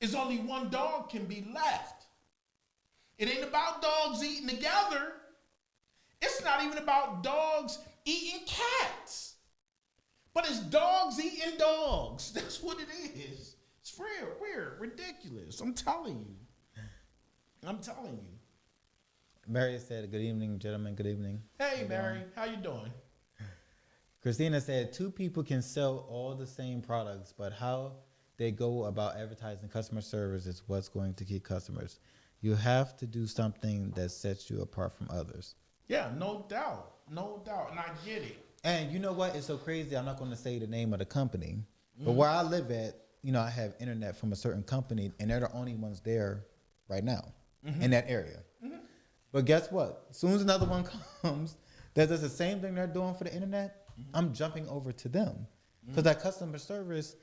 is only one dog can be left. It ain't about dogs eating together. It's not even about dogs eating cats. But it's dogs eating dogs. That's what it is. It's real, weird, ridiculous. I'm telling you. Mary said, good evening, gentlemen, good evening. Hey, Mary, how you doing? Christina said, two people can sell all the same products, but how they go about advertising customer service is what's going to keep customers. You have to do something that sets you apart from others. Yeah, no doubt. And I get it. And you know what? It's so crazy. I'm not going to say the name of the company, but where I live at, I have internet from a certain company, and they're the only ones there right now in that area. Mm-hmm. But guess what? As soon as another one comes that does the same thing they're doing for the internet, I'm jumping over to them. Because that customer service,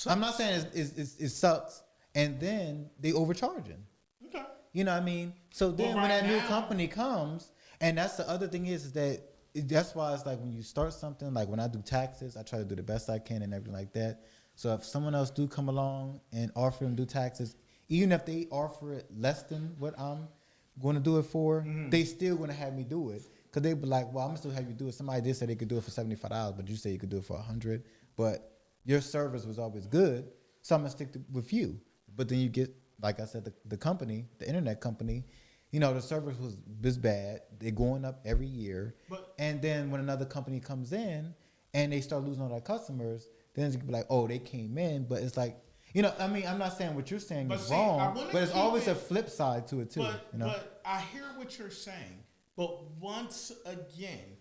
I'm not saying it sucks, and then they overcharging. Okay. You know what I mean? So then when that new company comes, and that's the other thing is that that's why it's like when you start something, like when I do taxes, I try to do the best I can and everything like that. So if someone else do come along and offer them to do taxes, even if they offer it less than what I'm going to do it for, they still going to have me do it. Because they be like, well, I'm going to still have you do it. Somebody did say they could do it for $75, but you say you could do it for $100. But your service was always good, so I'm going to stick with you. But then you get, like I said, the company, the internet company, the service was bad. They're going up every year. And then when another company comes in and they start losing all their customers, then it's like, oh, they came in. But it's like, I'm not saying what you're saying is wrong, but it's always a flip side to it too. But I hear what you're saying. But once again,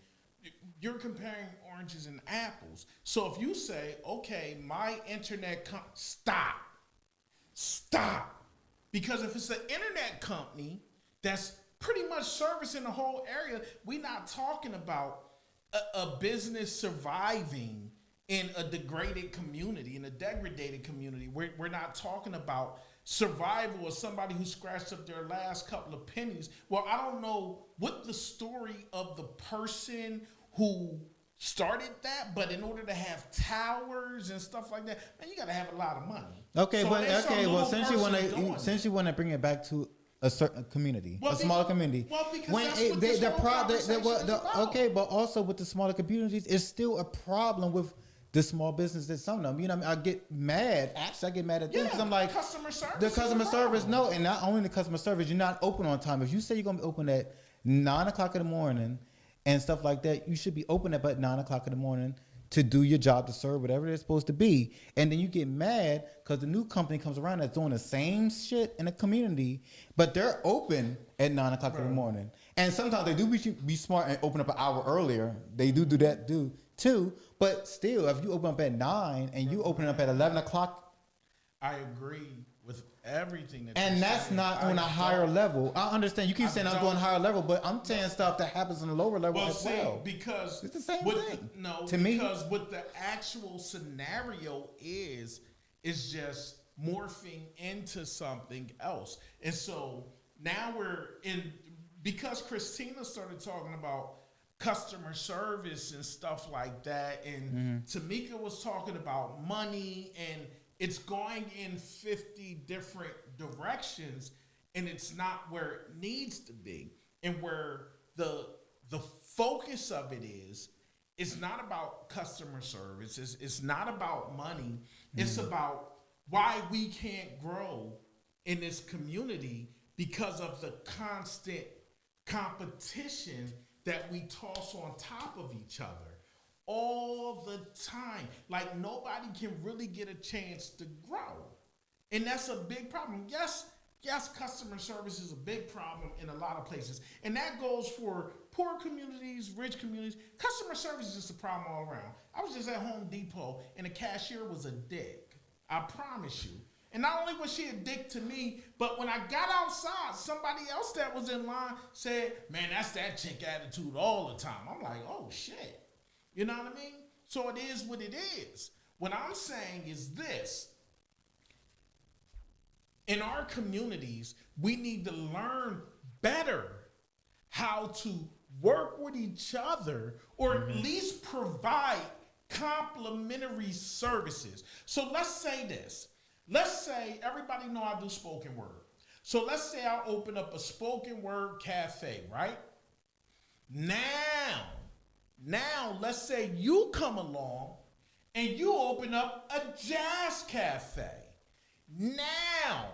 you're comparing oranges and apples. So if you say, okay, my internet stop. Because if it's an internet company that's pretty much servicing the whole area, we're not talking about a business surviving in a degraded community, in a degraded community. We're not talking about survival of somebody who scratched up their last couple of pennies. Well, I don't know what the story of the person who started that, but in order to have towers and stuff like that, man, you got to have a lot of money. Okay, So but there's some okay, well, little since you person want doing to, since you want to bring it back to a certain community, Well, a smaller community. well, because that's what this whole conversation is about. okay, but also with the smaller communities, it's still a problem with the small businesses. Some of them, you know, what I mean, I get mad. Actually, I get mad at them because I'm like, customer service. the is customer a service, problem. no, and not only the customer service, you're not open on time. If you say you're gonna be open at 9 o'clock in the morning and stuff like that, you should be open at about 9 o'clock in the morning to do your job, to serve whatever they're supposed to be. And then you get mad because the new company comes around that's doing the same shit in the community, but they're open at 9 o'clock in the morning. And sometimes they do be smart and open up an hour earlier. They do that too. But still, if you open up at 9 and you open up at 11 o'clock, I agree with everything that and you're that's saying. not on a I higher don't- level. I understand you keep I saying I'm don't- going higher level, but I'm saying stuff that happens on the lower level Well, as see, well. because It's the same what thing, no, to me. because what the actual scenario is just morphing into something else, and so now we're in because Christina started talking about customer service and stuff like that, and Tamika was talking about money, and it's going in 50 different directions, and it's not where it needs to be, and where the focus of it is. It's not about customer service. It's not about money. It's about why we can't grow in this community because of the constant competition that we toss on top of each other all the time. Like nobody can really get a chance to grow. And that's a big problem. Yes, customer service is a big problem in a lot of places. And that goes for poor communities, rich communities. Customer service is just a problem all around. I was just at Home Depot and the cashier was a dick. I promise you. And not only was she a dick to me, but when I got outside, somebody else that was in line said, man, that's that chick attitude all the time. I'm like, oh shit. You know what I mean? So it is what it is. What I'm saying is this. In our communities, we need to learn better how to work with each other or at least provide complementary services. So let's say this. Let's say everybody know I do spoken word. So let's say I open up a spoken word cafe, right? Now let's say you come along and you open up a jazz cafe. Now,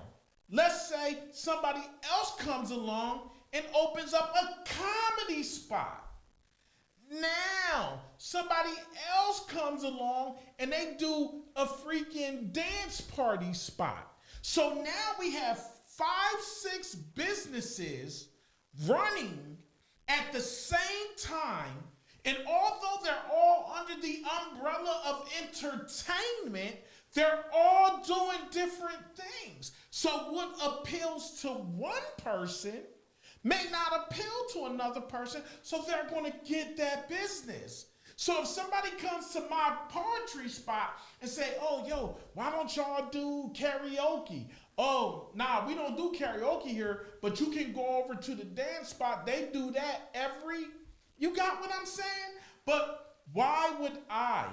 let's say somebody else comes along and opens up a comedy spot. Now, somebody else comes along and they do a freaking dance party spot. So now we have 5-6 businesses running at the same time. And although they're all under the umbrella of entertainment, they're all doing different things. So what appeals to one person may not appeal to another person, so they're going to get that business. So if somebody comes to my poetry spot and say, oh, yo, why don't y'all do karaoke? Oh, nah, we don't do karaoke here, but you can go over to the dance spot. They do that you got what I'm saying? But why would I,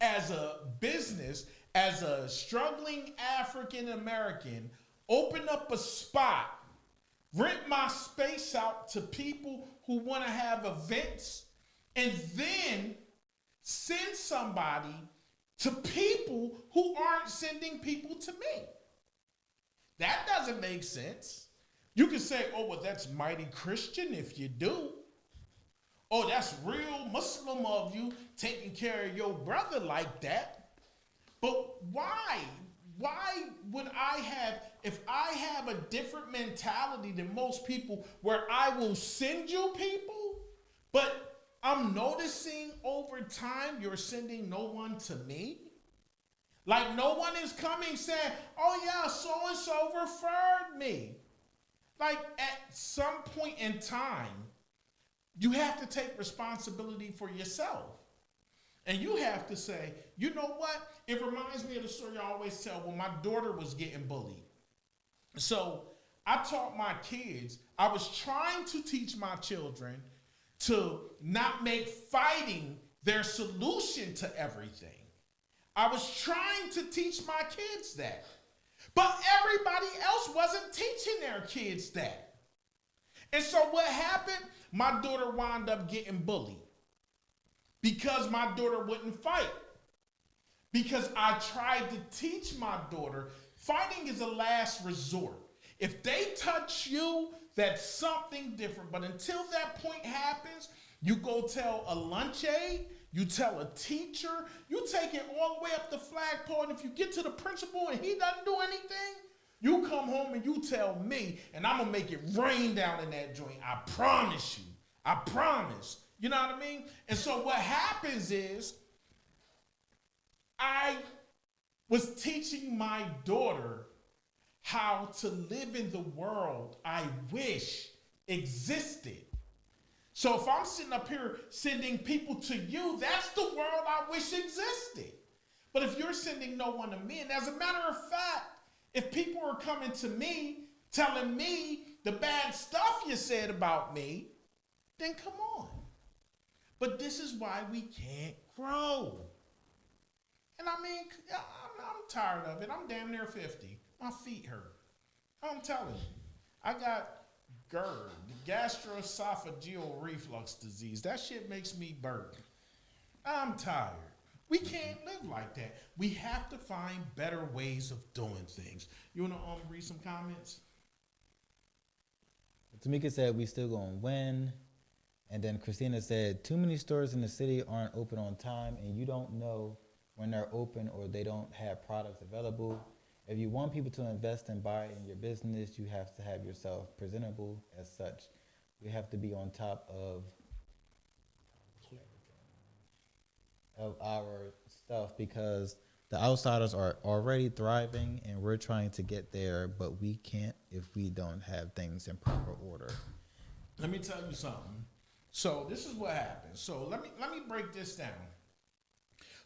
as a business, as a struggling African American, open up a spot, rent my space out to people who want to have events, and then send somebody to people who aren't sending people to me? That doesn't make sense. You can say, oh, well, that's mighty Christian if you do. Oh, that's real Muslim of you taking care of your brother like that. But why? Why would I have, if I have a different mentality than most people where I will send you people, but I'm noticing over time you're sending no one to me? Like no one is coming saying, oh yeah, so-and-so referred me. Like at some point in time, you have to take responsibility for yourself. And you have to say, you know what? It reminds me of the story I always tell when my daughter was getting bullied. So I taught my kids, I was trying to teach my children to not make fighting their solution to everything. I was trying to teach my kids that. But everybody else wasn't teaching their kids that. And so what happened? My daughter wound up getting bullied because my daughter wouldn't fight. Because I tried to teach my daughter fighting is a last resort. If they touch you, that's something different. But until that point happens, you go tell a lunch aide, you tell a teacher, you take it all the way up the flagpole, and if you get to the principal and he doesn't do anything, you come home and you tell me, and I'm gonna make it rain down in that joint. I promise you. I promise. You know what I mean? And so what happens is, I was teaching my daughter how to live in the world I wish existed. So if I'm sitting up here sending people to you, that's the world I wish existed. But if you're sending no one to me, and as a matter of fact, if people are coming to me telling me the bad stuff you said about me, then come on. But this is why we can't grow. And I mean, I'm tired of it. I'm damn near 50. My feet hurt. I'm telling you. I got GERD, gastroesophageal reflux disease. That shit makes me burp. I'm tired. We can't live like that. We have to find better ways of doing things. You want to read some comments? Tamika said, we still gonna win. And then Christina said, too many stores in the city aren't open on time, and you don't know when they're open or they don't have products available. If you want people to invest and buy in your business, you have to have yourself presentable as such. We have to be on top of our stuff because the outsiders are already thriving and we're trying to get there, but we can't if we don't have things in proper order. Let me tell you something. So this is what happens. So let me break this down.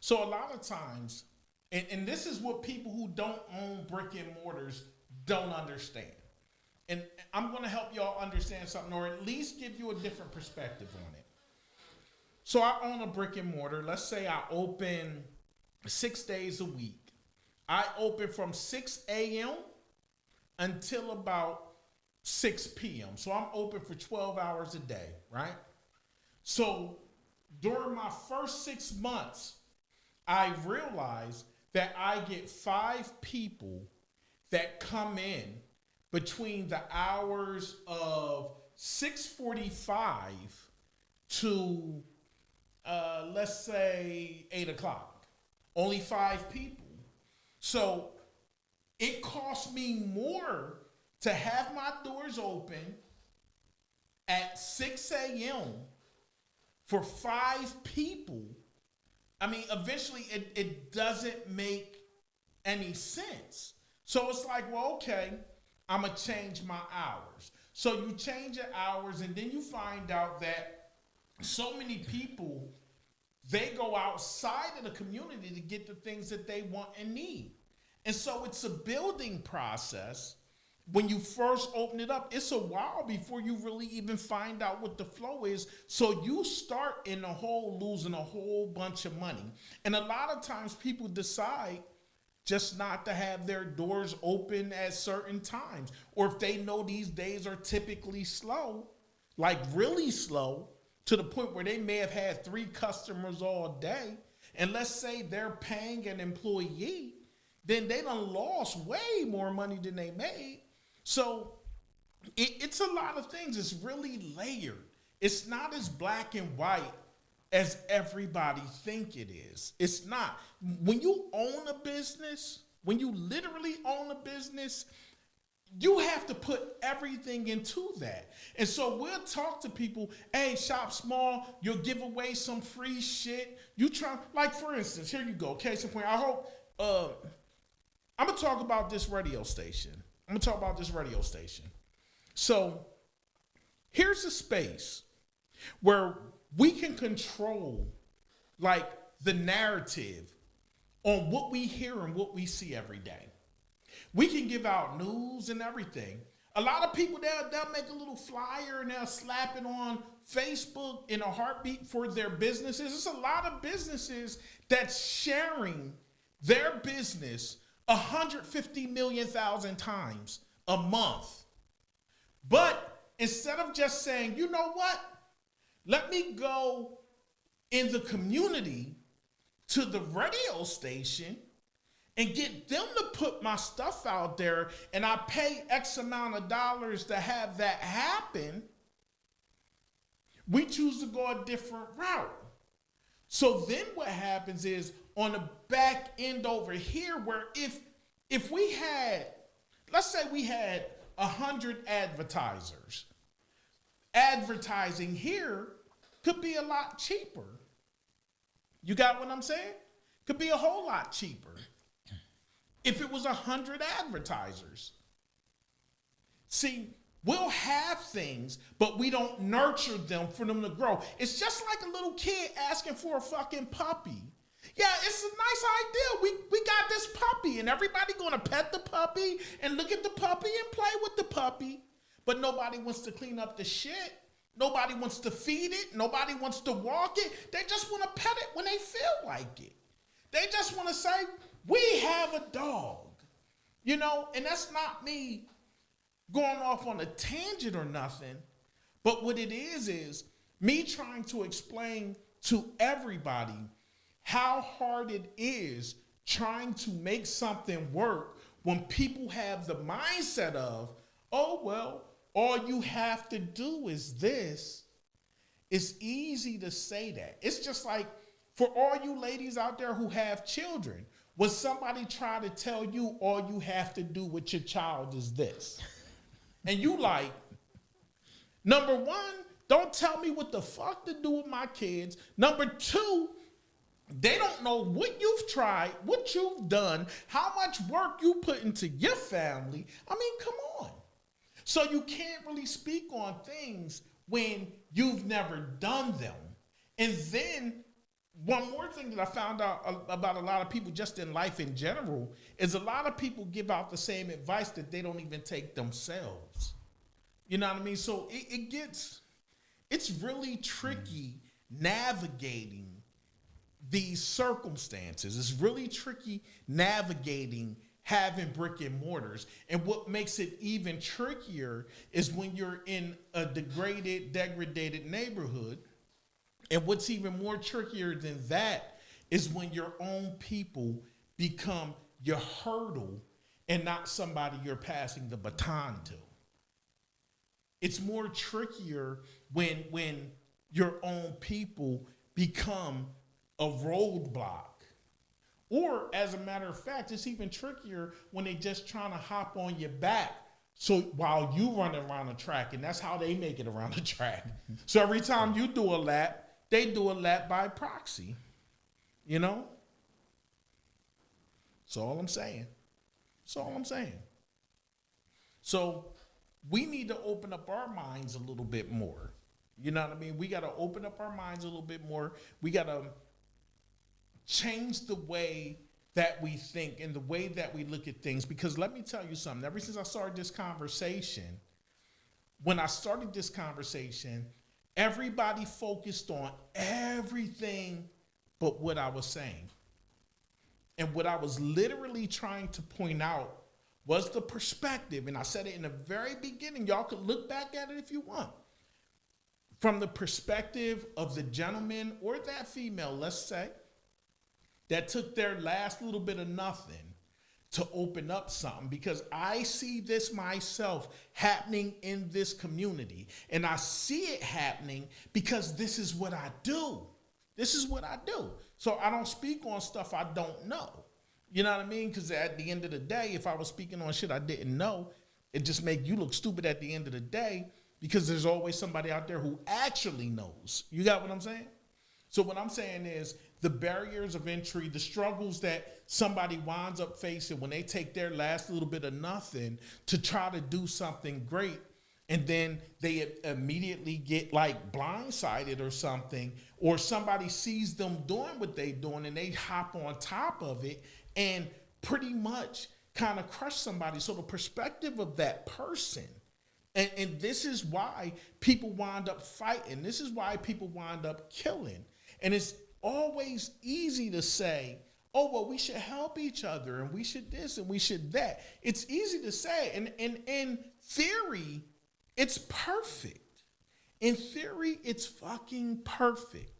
So a lot of times, and this is what people who don't own brick and mortars don't understand. And I'm going to help y'all understand something, or at least give you a different perspective on it. So I own a brick and mortar. Let's say I open 6 days a week. I open from 6 a.m. until about 6 p.m. So I'm open for 12 hours a day, right? So during my first 6 months, I realized that I get 5 people that come in between the hours of 6:45 to let's say 8 o'clock. Only 5 people. So it costs me more to have my doors open at 6 a.m. for 5 people. I mean, eventually it doesn't make any sense. So it's like, well, okay, I'm going to change my hours. So you change your hours and then you find out that so many people, they go outside of the community to get the things that they want and need. And so it's a building process. When you first open it up, it's a while before you really even find out what the flow is. So you start in the hole losing a whole bunch of money. And a lot of times people decide just not to have their doors open at certain times. Or if they know these days are typically slow, like really slow, to the point where they may have had 3 customers all day, and let's say they're paying an employee, then they done lost way more money than they made. So it's a lot of things. It's really layered. It's not as black and white as everybody think it is. It's not. When you own a business, when you literally own a business, you have to put everything into that. And so we'll talk to people, hey, shop small, you'll give away some free shit. You try, like for instance, here you go, case in point. I hope I'm gonna talk about this radio station. So here's a space where we can control like the narrative on what we hear and what we see every day. We can give out news and everything. A lot of people, they'll make a little flyer and they'll slap it on Facebook in a heartbeat for their businesses. There's a lot of businesses that's sharing their business 150 million thousand times a month. But instead of just saying, you know what? Let me go in the community to the radio station and get them to put my stuff out there, and I pay X amount of dollars to have that happen, we choose to go a different route. So then what happens is on the back end over here, where if we had, let's say we had 100 advertisers, advertising here could be a lot cheaper. You got what I'm saying? Could be a whole lot cheaper if it was 100 advertisers. See, we'll have things, but we don't nurture them for them to grow. It's just like a little kid asking for a fucking puppy. Yeah, it's a nice idea. We got this puppy, and everybody gonna pet the puppy and look at the puppy and play with the puppy, but nobody wants to clean up the shit. Nobody wants to feed it. Nobody wants to walk it. They just want to pet it when they feel like it. They just want to say, we have a dog, you know, and that's not me going off on a tangent or nothing, but what it is me trying to explain to everybody how hard it is trying to make something work when people have the mindset of, oh, well, all you have to do is this. It's easy to say that. It's just like for all you ladies out there who have children, when somebody try to tell you all you have to do with your child is this. And you like, number one, don't tell me what the fuck to do with my kids. Number two, they don't know what you've tried, what you've done, how much work you put into your family. I mean, come on. So you can't really speak on things when you've never done them. And then one more thing that I found out about a lot of people just in life in general is a lot of people give out the same advice that they don't even take themselves. You know what I mean? So it's really tricky navigating these circumstances. It's really tricky navigating having brick and mortars. And what makes it even trickier is when you're in a degraded neighborhood. And what's even more trickier than that is when your own people become your hurdle and not somebody you're passing the baton to. It's more trickier when your own people become a roadblock. Or, as a matter of fact, it's even trickier when they just trying to hop on your back so while you run around the track, and that's how they make it around the track. So every time you do a lap, they do a lap by proxy, you know? That's all I'm saying. So we need to open up our minds a little bit more. You know what I mean? We got to open up our minds a little bit more. We got to change the way that we think and the way that we look at things. Because let me tell you something. Ever since I started this conversation, everybody focused on everything but what I was saying. And what I was literally trying to point out was the perspective. And I said it in the very beginning. Y'all could look back at it if you want. From the perspective of the gentleman or that female, let's say, that took their last little bit of nothing to open up something, because I see this myself happening in this community. And I see it happening because this is what I do. So I don't speak on stuff I don't know. You know what I mean? Because at the end of the day, if I was speaking on shit I didn't know, it just make you look stupid at the end of the day, because there's always somebody out there who actually knows. You got what I'm saying? So what I'm saying is the barriers of entry, the struggles that somebody winds up facing when they take their last little bit of nothing to try to do something great, and then they immediately get like blindsided or something, or somebody sees them doing what they're doing and they hop on top of it and pretty much kind of crush somebody. So the perspective of that person, and this is why people wind up fighting. This is why people wind up killing. And it's always easy to say, oh, well, we should help each other and we should this and we should that. It's easy to say. And in theory, it's perfect. In theory, it's fucking perfect.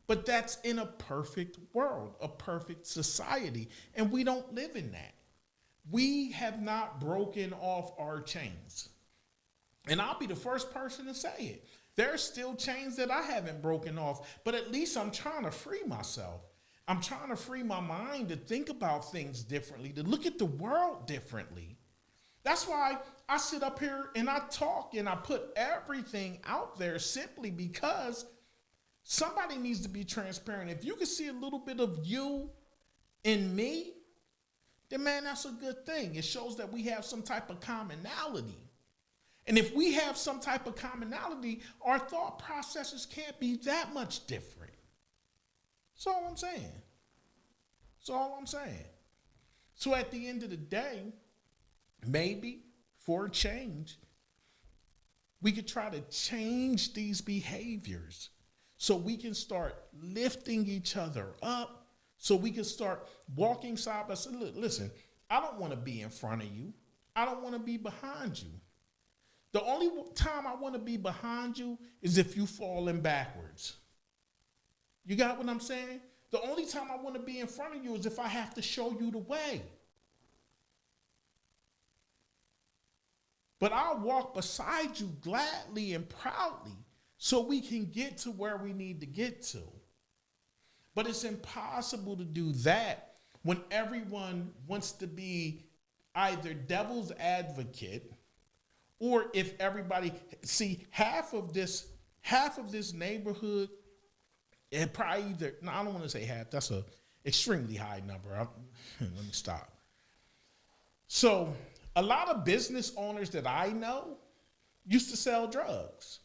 But that's in a perfect world, a perfect society. And we don't live in that. We have not broken off our chains. And I'll be the first person to say it. There's still chains that I haven't broken off, but at least I'm trying to free myself. I'm trying to free my mind to think about things differently, to look at the world differently. That's why I sit up here and I talk and I put everything out there simply because somebody needs to be transparent. If you can see a little bit of you in me, then man, that's a good thing. It shows that we have some type of commonality. And if we have some type of commonality, our thought processes can't be that much different. That's all I'm saying. That's all I'm saying. So at the end of the day, maybe for a change, we could try to change these behaviors so we can start lifting each other up, so we can start walking side by side. Listen, I don't want to be in front of you. I don't want to be behind you. The only time I want to be behind you is if you falling backwards. You got what I'm saying? The only time I want to be in front of you is if I have to show you the way. But I'll walk beside you gladly and proudly so we can get to where we need to get to. But it's impossible to do that when everyone wants to be either devil's advocate, or if everybody, see, half of this neighborhood, it probably either, no, I don't want to say half, that's an extremely high number. Let me stop. So a lot of business owners that I know used to sell drugs.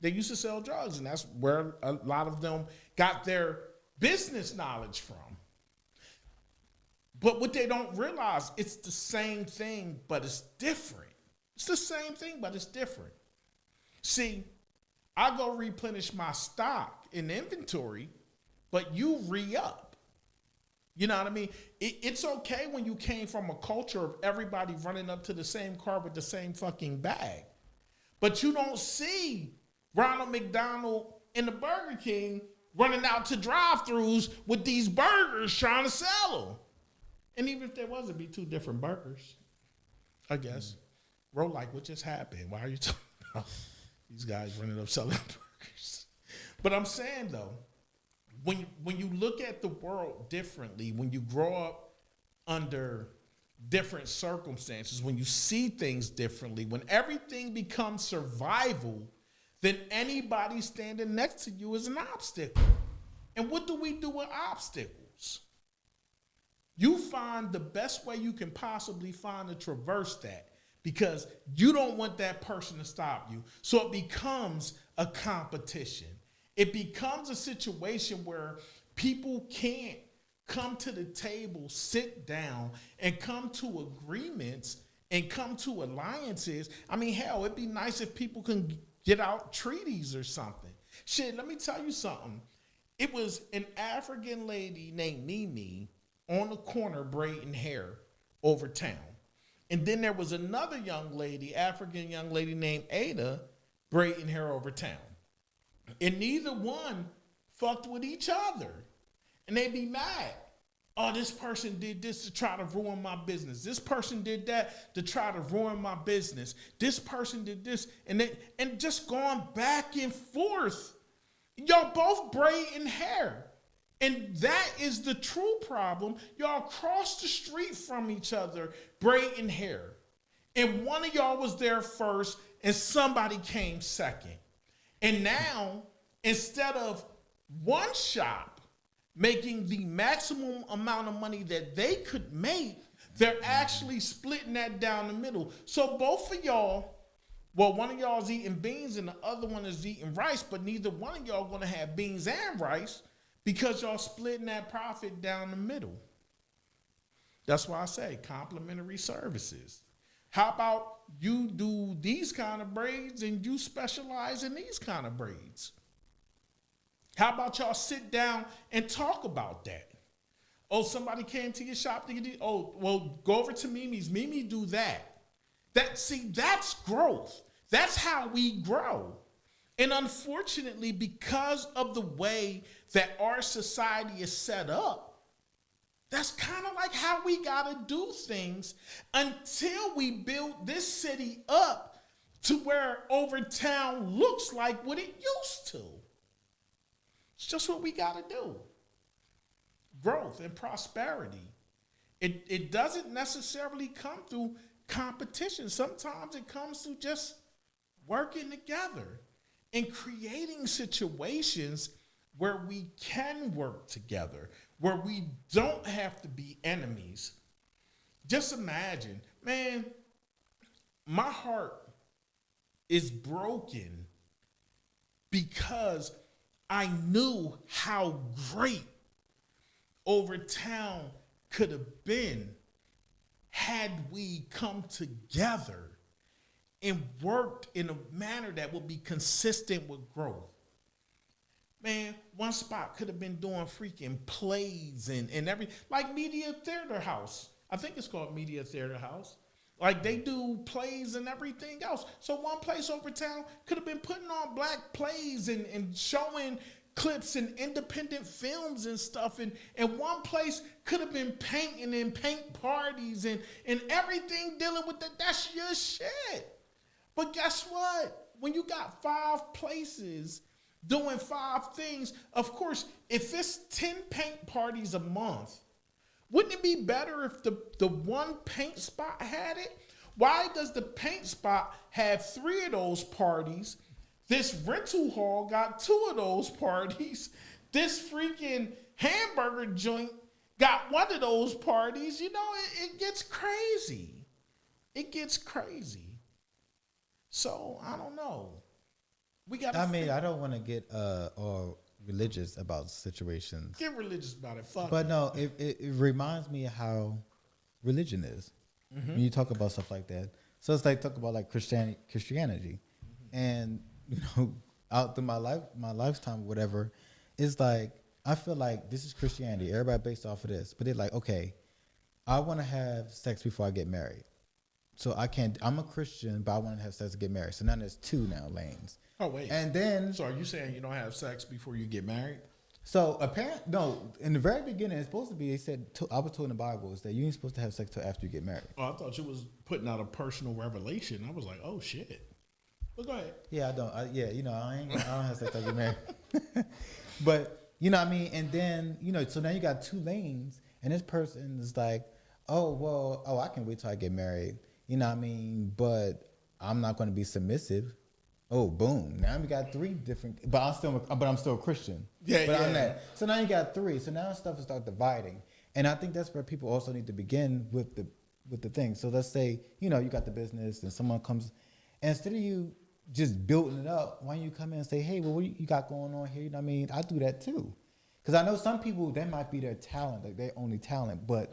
They used to sell drugs, and that's where a lot of them got their business knowledge from. But what they don't realize, it's the same thing, but it's different. It's the same thing, but it's different. See, I go replenish my stock in inventory, but you re-up. You know what I mean? It's okay when you came from a culture of everybody running up to the same car with the same fucking bag. But you don't see Ronald McDonald and the Burger King running out to drive-thrus with these burgers trying to sell them. And even if there was, it'd be two different burgers, I guess. Bro, like, what just happened? Why are you talking about these guys running up selling burgers? But I'm saying, though, when you look at the world differently, when you grow up under different circumstances, when you see things differently, when everything becomes survival, then anybody standing next to you is an obstacle. And what do we do with obstacles? You find the best way you can possibly find to traverse that, because you don't want that person to stop you. So it becomes a competition. It becomes a situation where people can't come to the table, sit down, and come to agreements and come to alliances. I mean, hell, it'd be nice if people can get out treaties or something. Shit, let me tell you something. It was an African lady named Mimi on the corner braiding hair over town. And then there was another young lady, African young lady named Ada, braiding hair over town. And neither one fucked with each other. And they'd be mad. Oh, this person did this to try to ruin my business. This person did that to try to ruin my business. This person did this. And just going back and forth. Y'all both braiding hair. And that is the true problem. Y'all crossed the street from each other, braiding hair. And one of y'all was there first, and somebody came second. And now, instead of one shop making the maximum amount of money that they could make, they're actually splitting that down the middle. So both of y'all, well, one of y'all is eating beans and the other one is eating rice, but neither one of y'all gonna have beans and rice because y'all splitting that profit down the middle. That's why I say complementary services. How about you do these kind of braids and you specialize in these kind of braids? How about y'all sit down and talk about that? Oh, somebody came to your shop to get it. Oh, well, go over to Mimi's. Mimi do that. That's growth. That's how we grow. And unfortunately, because of the way that our society is set up, that's kind of like how we got to do things until we build this city up to where Overtown looks like what it used to. It's just what we got to do. Growth and prosperity. It doesn't necessarily come through competition. Sometimes it comes through just working together and creating situations where we can work together, where we don't have to be enemies. Just imagine, man, my heart is broken because I knew how great Overtown could have been had we come together and worked in a manner that would be consistent with growth. Man, one spot could have been doing freaking plays and everything, like Media Theater House. I think it's called Media Theater House. Like they do plays and everything else. So one place over town could have been putting on black plays and showing clips and independent films and stuff. And one place could have been painting and paint parties and everything dealing with that. That's your shit. But guess what? When you got 5 places doing 5 things, of course, if it's 10 paint parties a month, wouldn't it be better if the one paint spot had it? Why does the paint spot have 3 of those parties? This rental hall got 2 of those parties. This freaking hamburger joint got 1 of those parties. You know, it gets crazy. It gets crazy. So, I don't know. We got. I mean, I don't want to get all religious about situations. Get religious about it. Fuck. But no, it reminds me of how religion is when you talk about stuff like that. So it's like talk about like Christianity, and you know, out through my lifetime, or whatever. It's like I feel like this is Christianity. Everybody based off of this, but they're like, okay, I want to have sex before I get married. So I can't. I'm a Christian, but I want to have sex to get married. So now there's 2 lanes. Oh wait. And then. So are you saying you don't have sex before you get married? So apparently, no. In the very beginning, it's supposed to be. They said I was told in the Bible is that you ain't supposed to have sex till after you get married. Oh, I thought you was putting out a personal revelation. I was like, oh shit. But go ahead. Yeah, I don't. I don't have sex till I get married. But you know what I mean. And then so now you got 2 lanes, and this person is like, I can wait till I get married. You know what I mean? But I'm not going to be submissive. Oh, boom! Now we got 3 different. But I'm still a Christian. Yeah, but yeah. I'm that. So now you got 3. So now stuff will start dividing, and I think that's where people also need to begin with the thing. So let's say you got the business, and someone comes, and instead of you just building it up, why don't you come in and say, hey, well, what you got going on here? You know what I mean? I do that too, because I know some people that might be their talent, like their only talent, but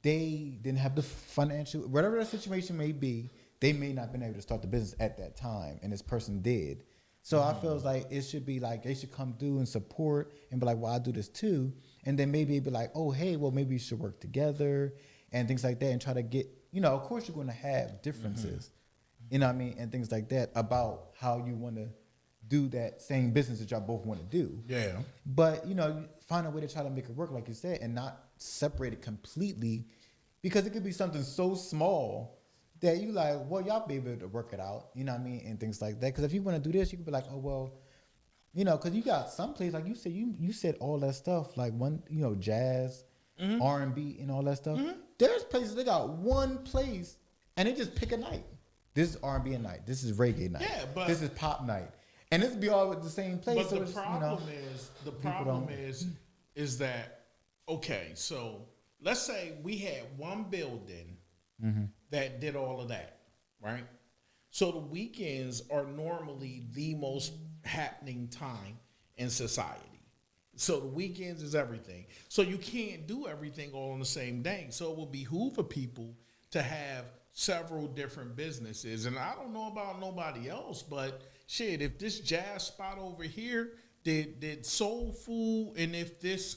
they didn't have the financial, whatever the situation may be. They may not have been able to start the business at that time, and this person did. So I feel like it should be like they should come through and support and be like, well, I do this too. And then maybe it'd be like, oh, hey, well, maybe you should work together and things like that and try to get, of course you're going to have differences, you know what I mean, and things like that about how you want to do that same business that y'all both want to do. Yeah. But, find a way to try to make it work, like you said, and not separate it completely, because it could be something so small that you like, well, y'all be able to work it out, you know what I mean, and things like that. Because if you want to do this, you could be like, oh, well, because you got some place, like you said, you said all that stuff, like one, jazz, R&B, and all that stuff. There's places, they got one place, and they just pick a night. This is R&B night. This is reggae night. Yeah, but this is pop night. And this be all at the same place. But so the problem is is that, okay, so let's say we had one building that did all of that, right? So the weekends are normally the most happening time in society. So the weekends is everything. So you can't do everything all on the same day. So it will behoove for people to have several different businesses. And I don't know about nobody else, but shit, if this jazz spot over here did soul food, and if this,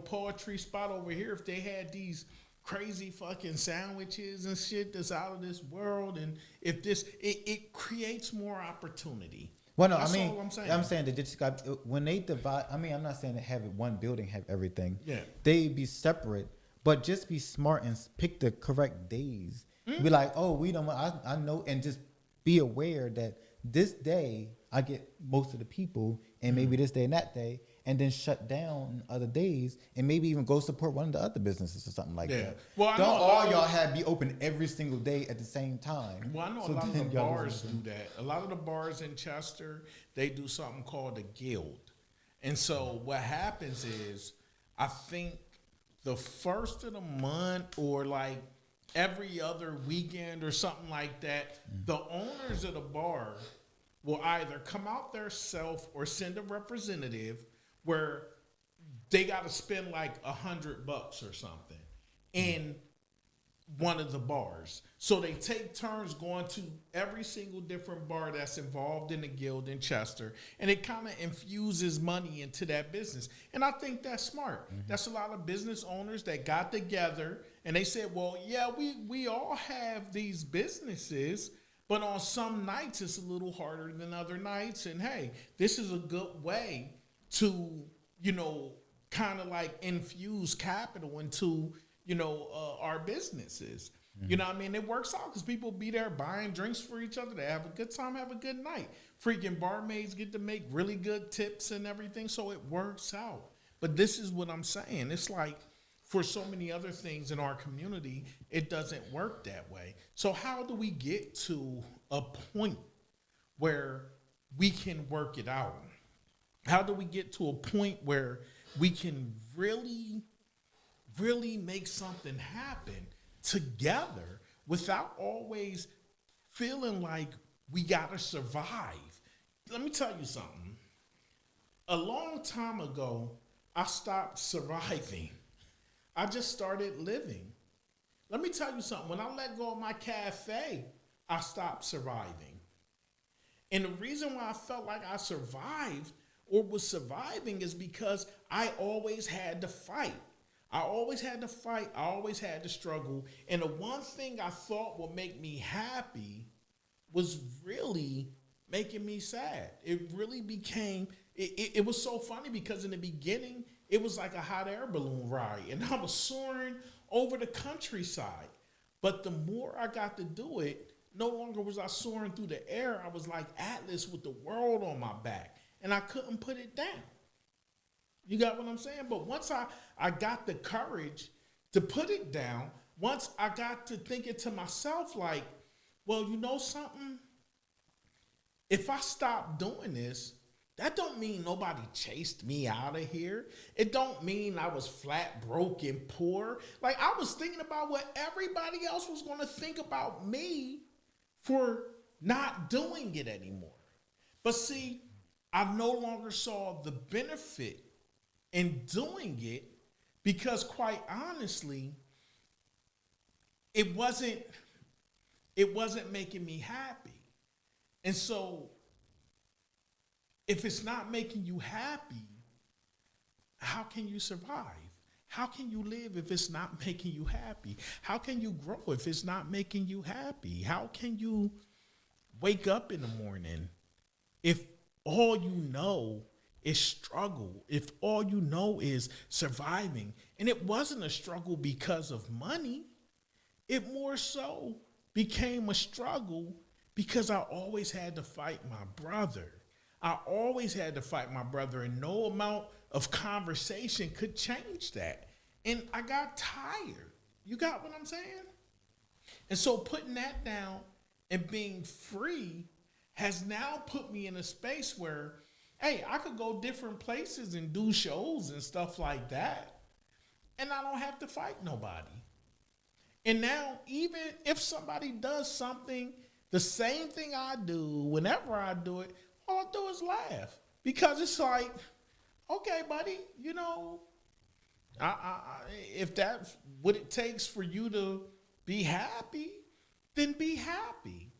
poetry spot over here, if they had these crazy fucking sandwiches and shit that's out of this world, and if this, it creates more opportunity. Well, no, That's I mean, all I'm saying. that just got, when they divide. I mean, I'm not saying that having one building have everything. Yeah. They be separate, but just be smart and pick the correct days. Be like, oh, we don't. I know, and just be aware that this day I get most of the people, and maybe this day and that day, and then shut down other days, and maybe even go support one of the other businesses or something like that. Well, I don't know a all lot y'all be open every single day at the same time. Well, I know So a lot of then the y'all bars listen. do that. A lot of the bars in Chester, they do something called a guild. And so what happens is, I think the first of the month or like every other weekend or something like that, the owners of the bar will either come out their self or send a representative where they got to spend like $100 or something in one of the bars. So they take turns going to every single different bar that's involved in the guild in Chester, and it kind of infuses money into that business. And I think that's smart. That's a lot of business owners that got together and they said, well, yeah, we all have these businesses, but on some nights it's a little harder than other nights. And hey, this is a good way to, kind of like infuse capital into, our businesses. You know what I mean? It works out because people be there buying drinks for each other. They have a good time, have a good night. Freaking barmaids get to make really good tips and everything, so it works out. But this is what I'm saying. It's like for so many other things in our community, it doesn't work that way. So how do we get to a point where we can work it out? How do we get to a point where we can really make something happen together without always feeling like we gotta survive? Let me tell you something. A long time ago, I stopped surviving. I just started living. Let me tell you something. When I let go of my cafe, I stopped surviving. And the reason why I felt like I survived or was surviving is because I always had to fight. I always had to fight. I always had to struggle. And the one thing I thought would make me happy was really making me sad. It really became, it was so funny because in the beginning, it was like a hot air balloon ride. And I was soaring over the countryside. But the more I got to do it, no longer was I soaring through the air. I was like Atlas with the world on my back. And I couldn't put it down. You got what I'm saying? But once I got the courage to put it down, once I got to thinking to myself like, well, you know something? If I stop doing this, that don't mean nobody chased me out of here. It don't mean I was flat broke and poor. Like I was thinking about what everybody else was going to think about me for not doing it anymore. But see, I no longer saw the benefit in doing it because quite honestly, it wasn't making me happy. And so if it's not making you happy, how can you survive? How can you live if it's not making you happy? How can you grow if it's not making you happy? How can you wake up in the morning if all you know is struggle, if all you know is surviving? And it wasn't a struggle because of money. It more so became a struggle because I always had to fight my brother. I always had to fight my brother, and no amount of conversation could change that. And I got tired. You got what I'm saying? And so putting that down and being free has now put me in a space where hey, I could go different places and do shows and stuff like that, and I don't have to fight nobody. And now, even if somebody does something, the same thing I do, whenever I do it, all I do is laugh. Because it's like, okay, buddy, you know, if that's what it takes for you to be happy, then be happy.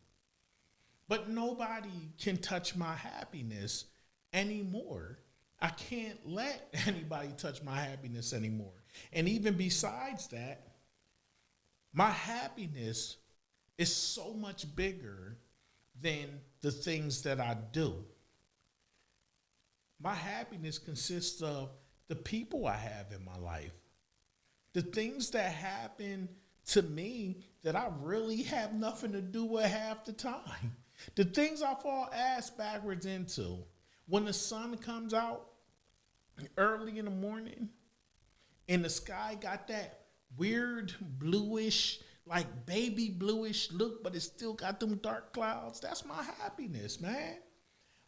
But nobody can touch my happiness anymore. I can't let anybody touch my happiness anymore. And even besides that, my happiness is so much bigger than the things that I do. My happiness consists of the people I have in my life, the things that happen to me that I really have nothing to do with half the time, the things I fall ass backwards into. When the sun comes out early in the morning and the sky got that weird bluish, like baby bluish look, but it still got them dark clouds, that's my happiness, man.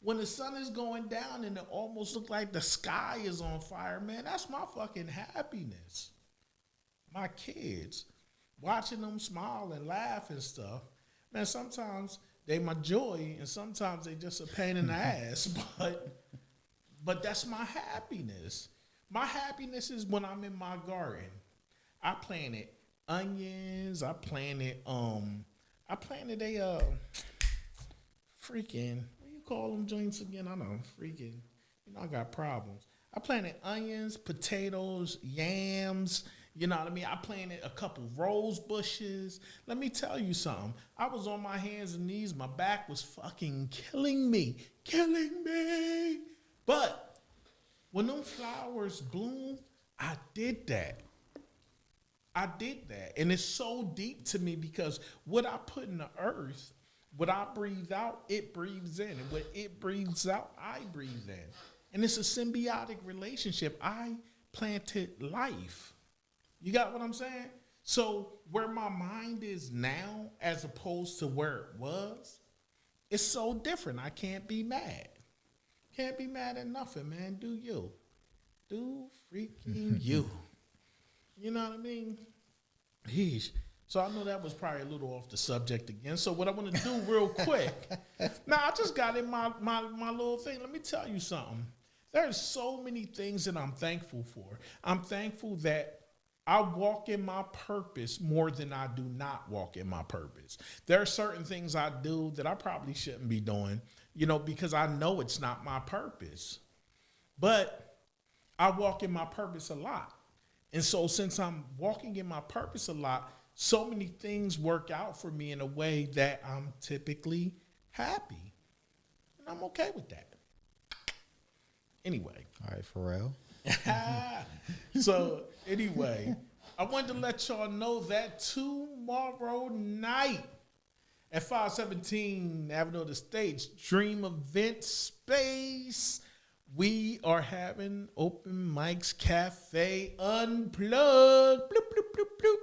When the sun is going down and it almost looks like the sky is on fire, man, that's my fucking happiness. My kids, watching them smile and laugh and stuff, man, sometimes they my joy and sometimes they just a pain in the ass, but that's my happiness. My happiness is when I'm in my garden. I planted onions, I planted a freaking, what you call them joints again? I know, freaking, you know, I got problems. I planted onions, potatoes, yams, you know what I mean? I planted a couple rose bushes. Let me tell you something. I was on my hands and knees. My back was fucking killing me. But when them flowers bloom, I did that. And it's so deep to me because what I put in the earth, what I breathe out, it breathes in. And what it breathes out, I breathe in. And it's a symbiotic relationship. I planted life. You got what I'm saying? So where my mind is now as opposed to where it was, it's so different. I can't be mad. Can't be mad at nothing, man. Do you. Do freaking you. You know what I mean? Yeesh. So I know that was probably a little off the subject again. So what I want to do real quick. Now, I just got in my little thing. Let me tell you something. There's so many things that I'm thankful for. I'm thankful that I walk in my purpose more than I do not walk in my purpose. There are certain things I do that I probably shouldn't be doing, you know, because I know it's not my purpose. But I walk in my purpose a lot. And so since I'm walking in my purpose a lot, so many things work out for me in a way that I'm typically happy. And I'm okay with that. Anyway. All right, Pharrell. So anyway, I wanted to let y'all know that tomorrow night at 517 Avenue of the Stage, Dream Event Space, we are having Open Mics Cafe Unplugged. Bloop, bloop, bloop, bloop.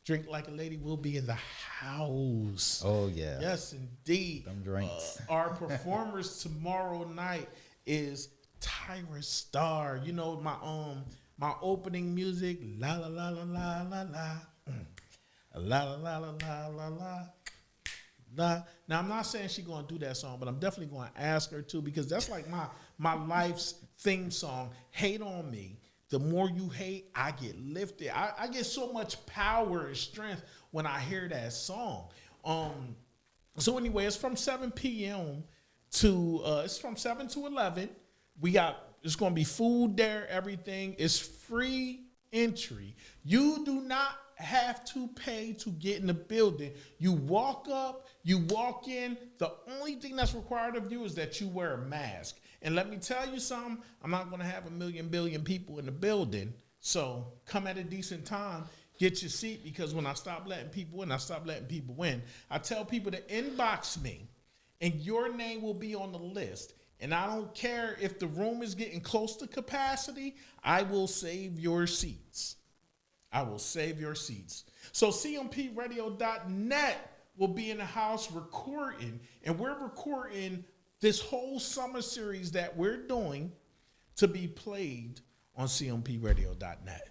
Drink Like a Lady will be in the house. Oh, yeah. Yes, indeed. Them drinks. Our performers tomorrow night is Tyra Starr. You know, my opening music, la la la la la la la. La la la la la la la. Now I'm not saying she's gonna do that song, but I'm definitely gonna ask her to, because that's like my life's theme song. Hate on me. The more you hate, I get lifted. I get so much power and strength when I hear that song. So anyway, it's from 7 p.m. to it's from 7 to 11. It's gonna be food there, everything. It's free entry. You do not have to pay to get in the building. You walk up, you walk in. The only thing that's required of you is that you wear a mask. And let me tell you something, I'm not going to have 1 billion people in the building. So come at a decent time, get your seat, because when I stop letting people in, I stop letting people in. I tell people to inbox me and your name will be on the list. And I don't care if the room is getting close to capacity, I will save your seats. I will save your seats. So CMPradio.net will be in the house recording, and we're recording this whole summer series that we're doing to be played on cmpradio.net.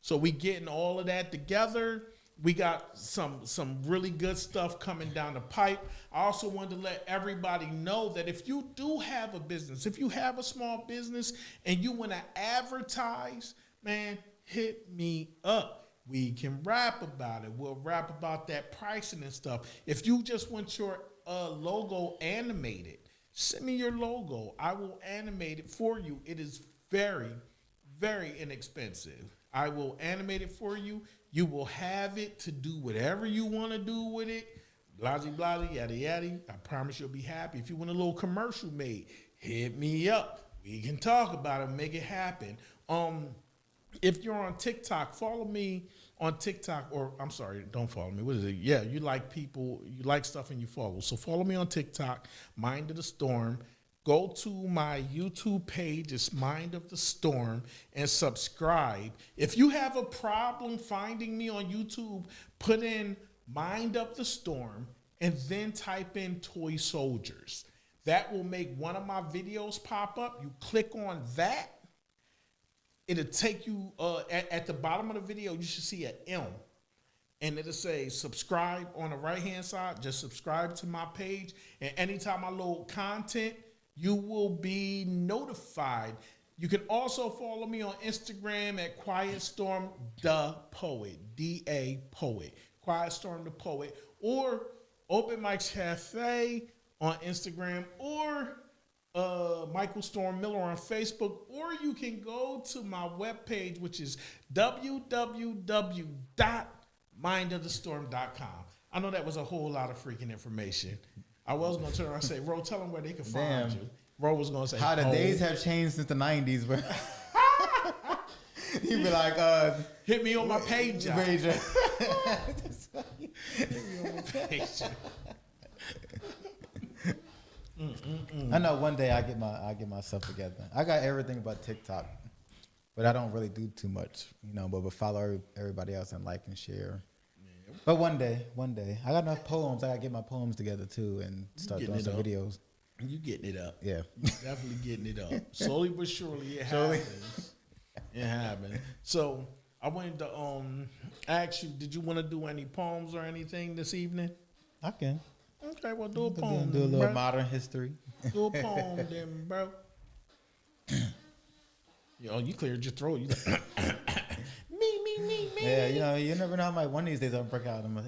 So we getting all of that together. We got some really good stuff coming down the pipe. I also wanted to let everybody know that if you do have a business, if you have a small business and you want to advertise, man, hit me up. We can rap about it. We'll rap about that pricing and stuff. If you just want your logo animated, send me your logo. I will animate it for you. It is very, very inexpensive. I will animate it for you. You will have it to do whatever you want to do with it. Blasey, blasey, yada, yada. I promise you'll be happy. If you want a little commercial made, hit me up. We can talk about it and make it happen. If you're on TikTok, follow me on TikTok, or I'm sorry, don't follow me. What is it? Yeah, you like people, you like stuff and you follow. So follow me on TikTok, Mind of the Storm. Go to my YouTube page, it's Mind of the Storm, and subscribe. If you have a problem finding me on YouTube, put in Mind of the Storm and then type in Toy Soldiers. That will make one of my videos pop up. You click on that. It'll take you, at the bottom of the video, you should see an M. And it'll say subscribe on the right-hand side. Just subscribe to my page. And anytime I load content, you will be notified. You can also follow me on Instagram at Quiet Storm the Poet, D-A Poet. Quiet Storm the Poet. Or Open Mike's Cafe on Instagram, or Michael Storm Miller on Facebook, or you can go to my webpage, which is www.mindofthestorm.com. I know that was a whole lot of freaking information. I was going to turn around and say, Ro, tell them where they can find you. Ro was going to say, how the days have changed since the 90s, bro. He'd be like, hit me on my page. Hit me on my page. I know one day I get myself together. I got everything but TikTok, but I don't really do too much, but follow everybody else and like and share. Yeah. But one day, I got enough poems. I gotta get my poems together too and start doing some videos. You getting it up? Yeah, you definitely getting it up. Slowly but surely, it happens. It happens. So I wanted to ask you, did you want to do any poems or anything this evening? I can. Okay, well, do a poem. Do a little modern history. Do a poem then, bro. You cleared your throat. You like, me. Yeah, you never know. I might one of these days I'll break out and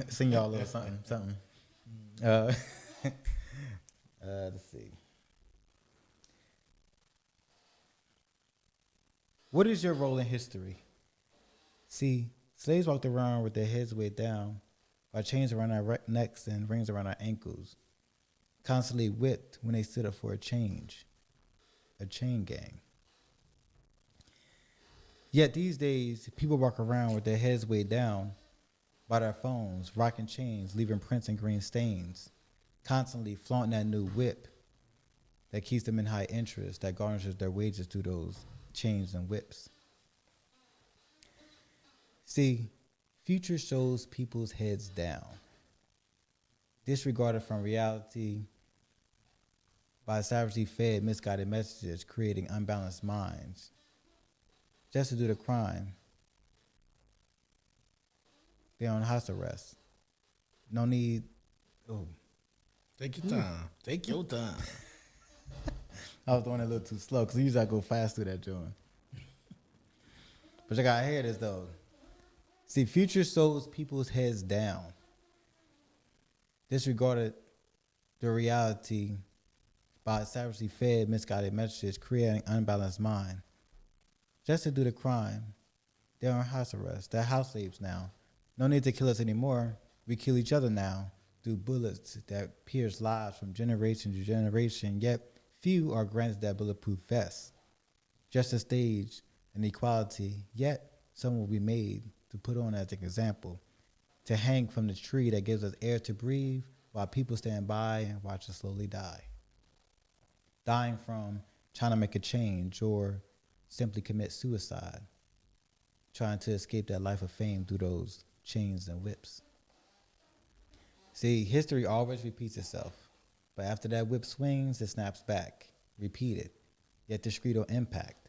sing y'all a little something. Let's see. What is your role in history? See, slaves walked around with their heads weighed down by chains around our necks and rings around our ankles, constantly whipped when they stood up for a chain gang. Yet these days, people walk around with their heads weighed down by their phones, rocking chains, leaving prints and green stains, constantly flaunting that new whip that keeps them in high interest, that garnishes their wages through those chains and whips. See, future shows people's heads down, disregarded from reality by savagely fed misguided messages, creating unbalanced minds, just to do the crime. They're on house arrest. No need. Oh, take your time. Take your time. I was doing it a little too slow because usually I go fast through that joint. But I gotta hear this though. See, future shows people's heads down, disregarded the reality by savagely fed misguided messages, creating unbalanced mind, just to do the crime. They're on house arrest. They're house slaves now. No need to kill us anymore. We kill each other now through bullets that pierce lives from generation to generation, yet few are granted that bulletproof vest. Just a stage, an equality, yet some will be made to put on as an example, to hang from the tree that gives us air to breathe while people stand by and watch us slowly die. Dying from trying to make a change or simply commit suicide, trying to escape that life of fame through those chains and whips. See, history always repeats itself. But after that whip swings, it snaps back. Repeated, yet discreet or impact.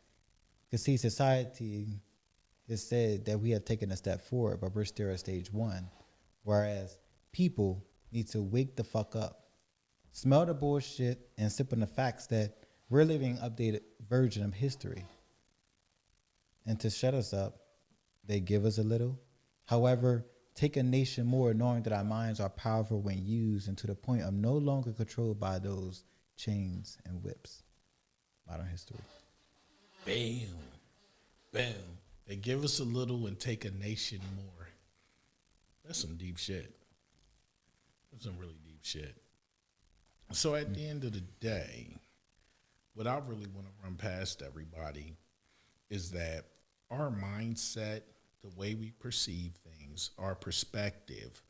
Because see, society has said that we have taken a step forward, but we're still at stage one. Whereas people need to wake the fuck up, smell the bullshit, and sip on the facts that we're living an updated version of history. And to shut us up, they give us a little. However, take a nation more, knowing that our minds are powerful when used, and to the point of no longer controlled by those chains and whips. Modern history. Bam. Bam. They give us a little and take a nation more. That's some deep shit. That's some really deep shit. So at the end of the day, what I really want to run past everybody is that our mindset, the way we perceive things, our perspective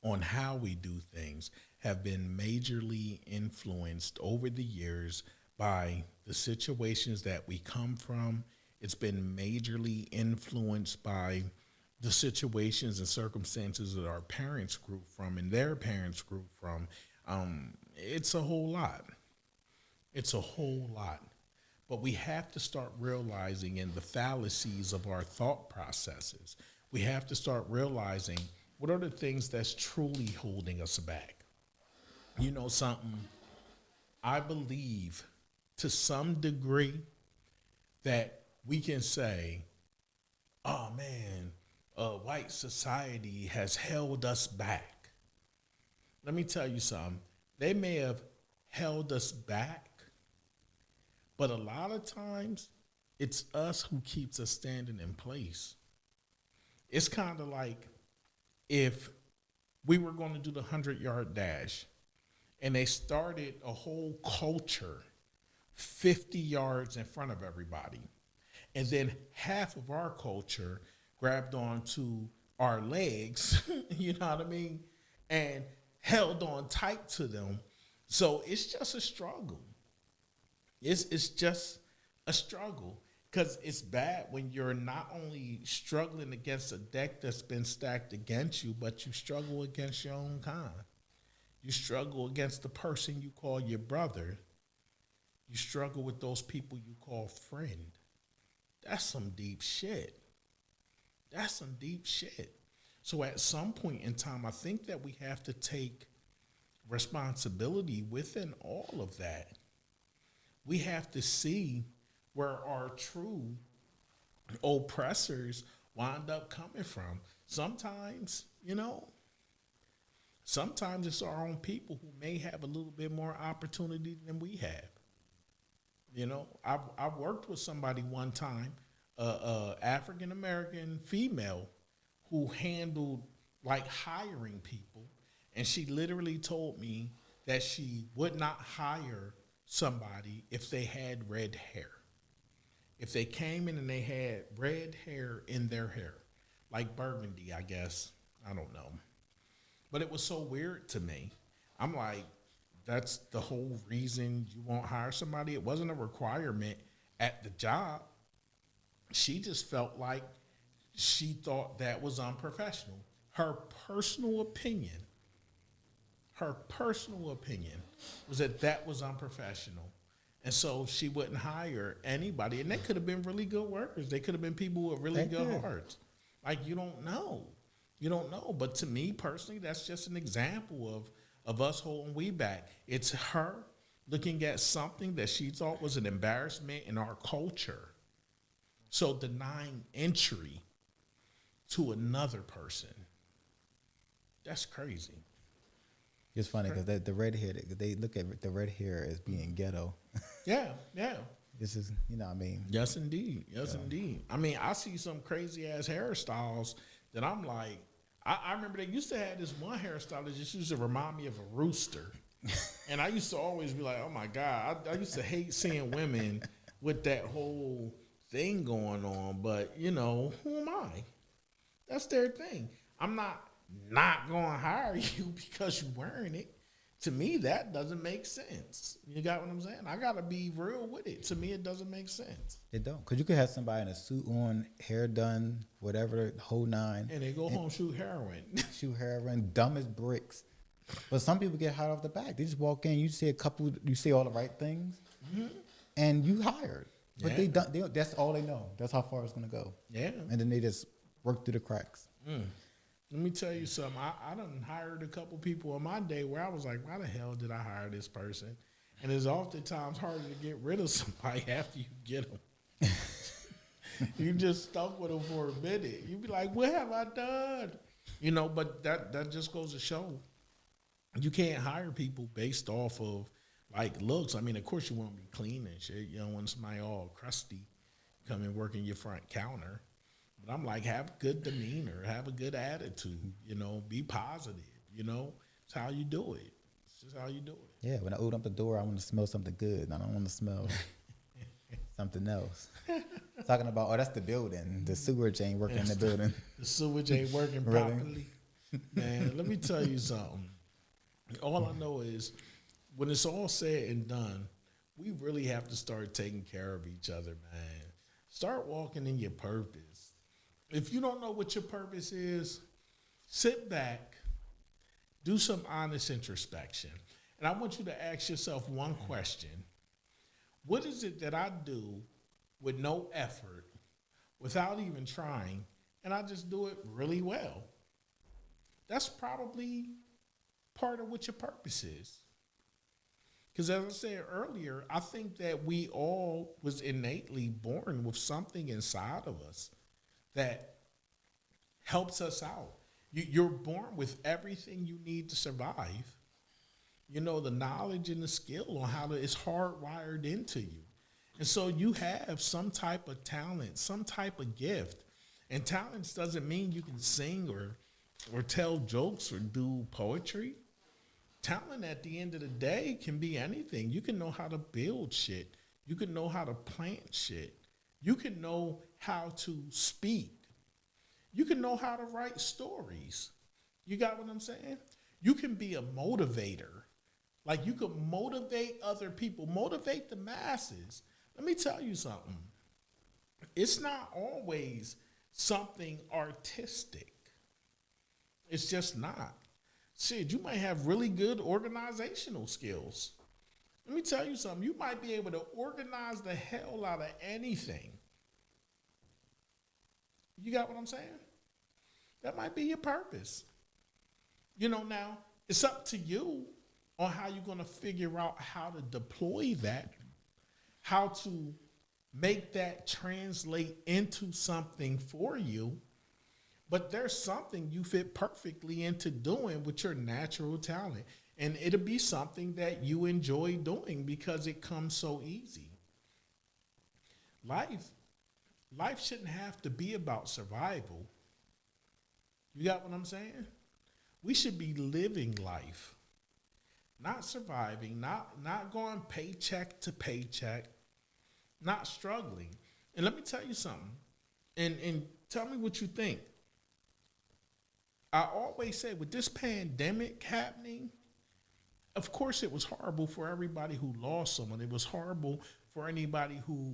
on how we do things have been majorly influenced over the years by the situations that we come from. It's been majorly influenced by the situations and circumstances that our parents grew from and their parents grew from. It's a whole lot. It's a whole lot. But we have to start realizing in the fallacies of our thought processes. We have to start realizing what are the things that's truly holding us back. You know something? I believe to some degree that we can say, oh man, white society has held us back. Let me tell you something. They may have held us back, but a lot of times it's us who keeps us standing in place. It's kind of like if we were going to do the 100-yard dash and they started a whole culture 50 yards in front of everybody. And then half of our culture grabbed onto our legs, you know what I mean, and held on tight to them. So it's just a struggle. It's just a struggle, because it's bad when you're not only struggling against a deck that's been stacked against you, but you struggle against your own kind. You struggle against the person you call your brother. You struggle with those people you call friend. That's some deep shit. That's some deep shit. So at some point in time, I think that we have to take responsibility within all of that. We have to see where our true oppressors wind up coming from. Sometimes, sometimes it's our own people who may have a little bit more opportunity than we have. I've worked with somebody one time, African-American female, who handled like hiring people. And she literally told me that she would not hire somebody if they had red hair. If they came in and they had red hair in their hair, like burgundy, I guess. I don't know. But it was so weird to me. I'm like, that's the whole reason you won't hire somebody? It wasn't a requirement at the job. She just felt like she thought that was unprofessional. Her personal opinion was that was unprofessional. And so she wouldn't hire anybody. And they could have been really good workers. They could have been people with really good hearts. Like, you don't know. You don't know. But to me personally, that's just an example of us holding we back. It's her looking at something that she thought was an embarrassment in our culture. So denying entry to another person. That's crazy. It's funny because the red hair, they look at the red hair as being ghetto. Yeah. This is, what I mean? Yes, indeed. Indeed. I mean, I see some crazy ass hairstyles that I'm like, I remember they used to have this one hairstyle that just used to remind me of a rooster. And I used to always be like, oh my God, I used to hate seeing women with that whole thing going on. But, who am I? That's their thing. I'm not going to hire you because you're wearing it. To me, that doesn't make sense. You got what I'm saying? I got to be real with it. To me, it doesn't make sense. It don't. Because you could have somebody in a suit on, hair done, whatever, the whole nine. And they go home shoot heroin. Shoot heroin, dumb as bricks. But some people get hired off the back. They just walk in, you say you say all the right things, and you hired. But Yeah. that's all they know. That's how far it's gonna go. Yeah. And then they just work through the cracks. Let me tell you something. I done hired a couple people on my day where I was like, why the hell did I hire this person? And it's oftentimes harder to get rid of somebody after you get them. You just stuck with them for a minute. You be like, what have I done? You know, but that just goes to show you can't hire people based off of like looks. I mean, of course you want to be clean and shit. You don't want somebody all crusty come and work in your front counter. But I'm like, have good demeanor, have a good attitude, you know, be positive, you know. It's how you do it. It's just how you do it. Yeah, when I open up the door, I want to smell something good. I don't want to smell something else. Talking about, that's the building. The sewage ain't working in the building. The sewage ain't working Really? properly. Man, let me tell you something. All I know is when it's all said and done, we really have to start taking care of each other, man. Start walking in your purpose. If you don't know what your purpose is, sit back, do some honest introspection. And I want you to ask yourself one question. What is it that I do with no effort, without even trying, and I just do it really well? That's probably part of what your purpose is. Because as I said earlier, I think that we all was innately born with something inside of us that helps us out. You're born with everything you need to survive. You know, the knowledge and the skill on how to, it's hardwired into you. And so you have some type of talent, some type of gift. And talents doesn't mean you can sing or tell jokes or do poetry. Talent at the end of the day can be anything. You can know how to build shit. You can know how to plant shit. You can know how to speak. You can know how to write stories. You got what I'm saying? You can be a motivator. Like you could motivate other people, motivate the masses. Let me tell you something. It's not always something artistic. It's just not. Shit, you might have really good organizational skills. Let me tell you something. You might be able to organize the hell out of anything. You got what I'm saying? That might be your purpose. You know, now, it's up to you on how you're going to figure out how to deploy that, how to make that translate into something for you. But there's something you fit perfectly into doing with your natural talent. And it'll be something that you enjoy doing because it comes so easy. Life shouldn't have to be about survival. You got what I'm saying? We should be living life, not surviving, not going paycheck to paycheck, not struggling. And let me tell you something, and tell me what you think. I always say with this pandemic happening, of course it was horrible for everybody who lost someone. It was horrible for anybody who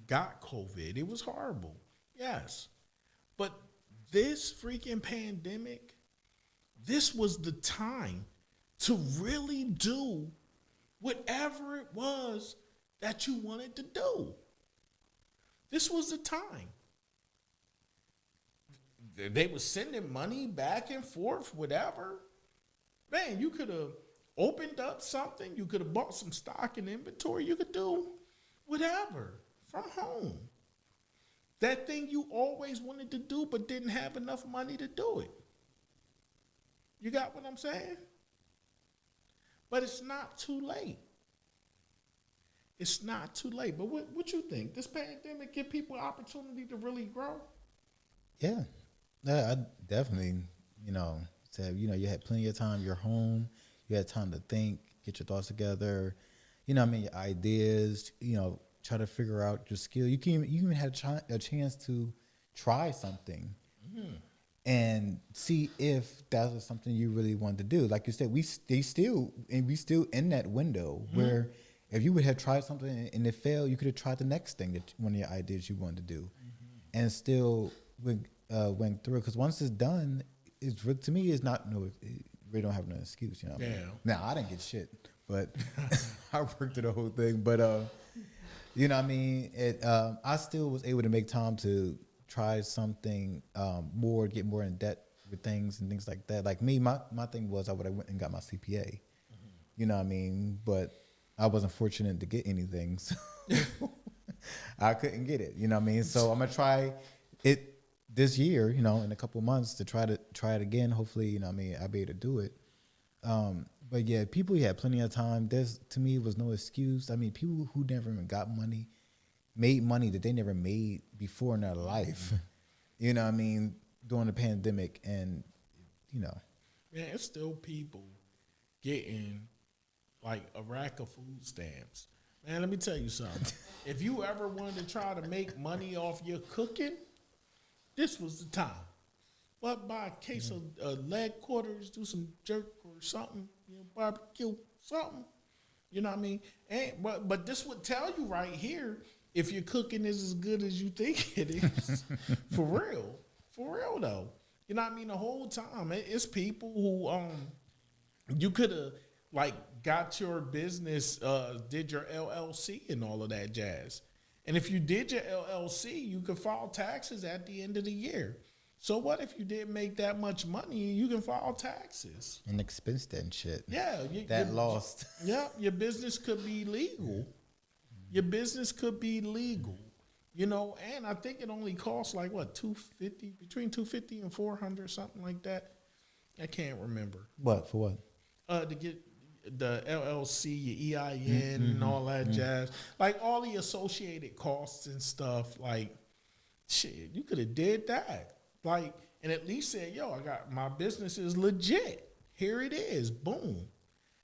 got COVID. It was horrible, yes. But this freaking pandemic, this was the time to really do whatever it was that you wanted to do. This was the time. They were sending money back and forth, whatever. Man, you could have opened up something. You could have bought some stock and inventory. You could do whatever from home. That thing you always wanted to do but didn't have enough money to do it. You got what I'm saying? But it's not too late. It's not too late. But what you think? This pandemic give people opportunity to really grow? Yeah. I definitely, said, you had plenty of time. You're home. You had time to think, get your thoughts together. Your ideas, try to figure out your skill. You even had a chance to try something and see if that was something you really wanted to do. Like you said, we still in that window where if you would have tried something and it failed, you could have tried the next thing, one of your ideas you wanted to do, and still went through. Because once it's done, to me, it's not really don't have no excuse, you know. What I mean? Yeah. Now I didn't get shit, but I worked through the whole thing. But you know what I mean? I still was able to make time to try something more, get more in debt with things and things like that. Like me, my thing was I would have went and got my CPA. You know what I mean? But I wasn't fortunate to get anything, so I couldn't get it. You know what I mean? So I'm gonna try it this year, you know, in a couple of months to try it again. Hopefully, you know what I mean, I'll be able to do it. But yeah, people had plenty of time. There's, to me, was no excuse. I mean, people who never even got money made money that they never made before in their life. You know what I mean? During the pandemic, and you know, Man, it's still people getting like a rack of food stamps. Man, let me tell you something. If you ever wanted to try to make money off your cooking, this was the time. But buy a case of leg quarters, do some jerk or something, you know, barbecue, something. You know what I mean? And but this would tell you right here if your cooking is as good as you think it is. For real. For real though. You know what I mean? The whole time. It's people who you could have like got your business, did your LLC and all of that jazz. And if you did your LLC, you could file taxes at the end of the year. So what if you didn't make that much money? You can file taxes and expense that and shit. Yeah, that lost. Yeah, your business could be legal. Your business could be legal. You know, and I think it only costs like what, $250, between $250 and $400, something like that. I can't remember. What for what? To get the LLC, your EIN, and all that jazz, like all the associated costs and stuff. Like, shit, you could have did that. Like, and at least said, yo, I got my business is legit. Here it is. Boom.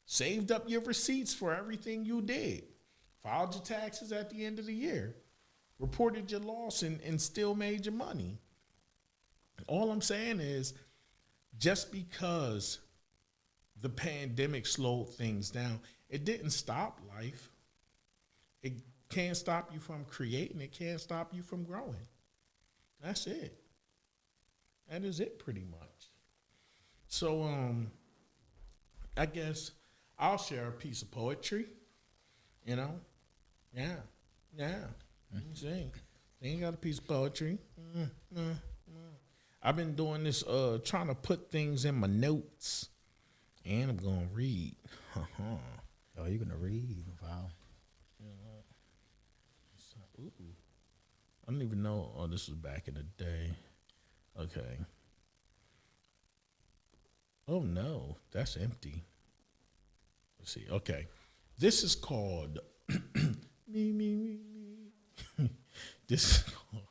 Saved up your receipts for everything you did. Filed your taxes at the end of the year. Reported your loss and still made your money. All I'm saying is, just because the pandemic slowed things down, it didn't stop life. It can't stop you from creating. It can't stop you from growing. That's it. That is it pretty much. So, I guess I'll share a piece of poetry, you know? Yeah. Let me see. Ain't got a piece of poetry. I've been doing this, trying to put things in my notes, and I'm going to read. Oh, you're going to read? Wow. Ooh. I don't even know. Oh, this was back in the day. Okay. Oh, no. That's empty. Let's see. Okay. This is called me. This is called,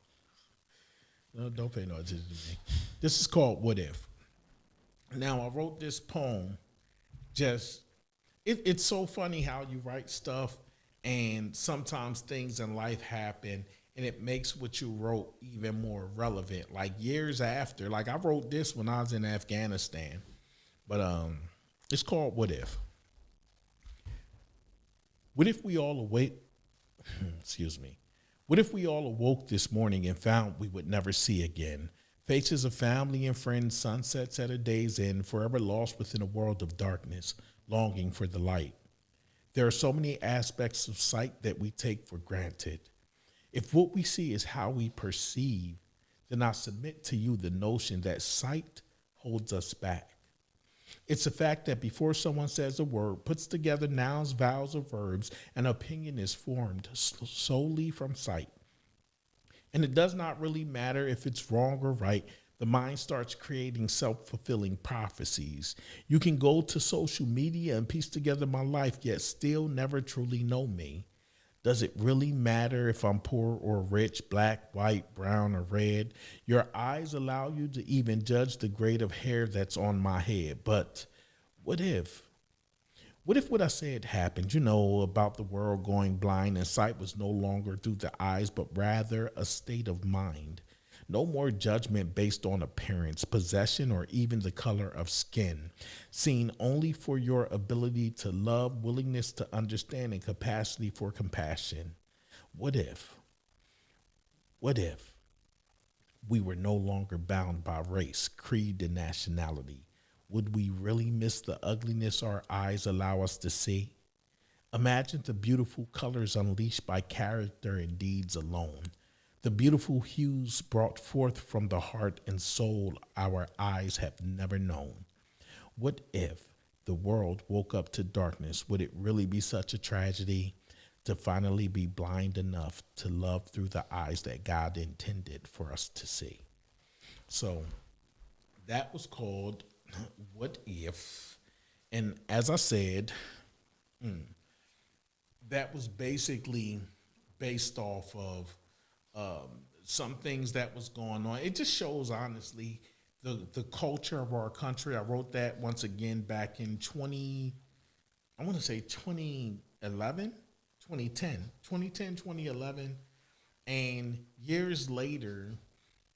no, don't pay no attention to me. This is called What If. Now, I wrote this poem it's so funny how you write stuff and sometimes things in life happen and it makes what you wrote even more relevant. Like years after, like I wrote this when I was in Afghanistan, but it's called What If. What if we all awake? Excuse me. What if we all awoke this morning and found we would never see again? Faces of family and friends, sunsets at a day's end, forever lost within a world of darkness, longing for the light. There are so many aspects of sight that we take for granted. If what we see is how we perceive, then I submit to you the notion that sight holds us back. It's a fact that before someone says a word, puts together nouns, vowels, or verbs, an opinion is formed solely from sight. And it does not really matter if it's wrong or right. The mind starts creating self-fulfilling prophecies. You can go to social media and piece together my life, yet still never truly know me. Does it really matter if I'm poor or rich, black, white, brown, or red? Your eyes allow you to even judge the grade of hair that's on my head. But what if? What if what I said happened, you know, about the world going blind and sight was no longer through the eyes, but rather a state of mind? No more judgment based on appearance, possession, or even the color of skin. Seen only for your ability to love, willingness to understand, and capacity for compassion. What if? What if we were no longer bound by race, creed, and nationality? would we really miss the ugliness our eyes allow us to see? Imagine the beautiful colors unleashed by character and deeds alone, the beautiful hues brought forth from the heart and soul our eyes have never known. What if the world woke up to darkness? Would it really be such a tragedy to finally be blind enough to love through the eyes that God intended for us to see? So that was called What If? And as I said, that was basically based off of some things that was going on. It just shows, honestly, the culture of our country. I wrote that once again back in 2011, 2011. And years later,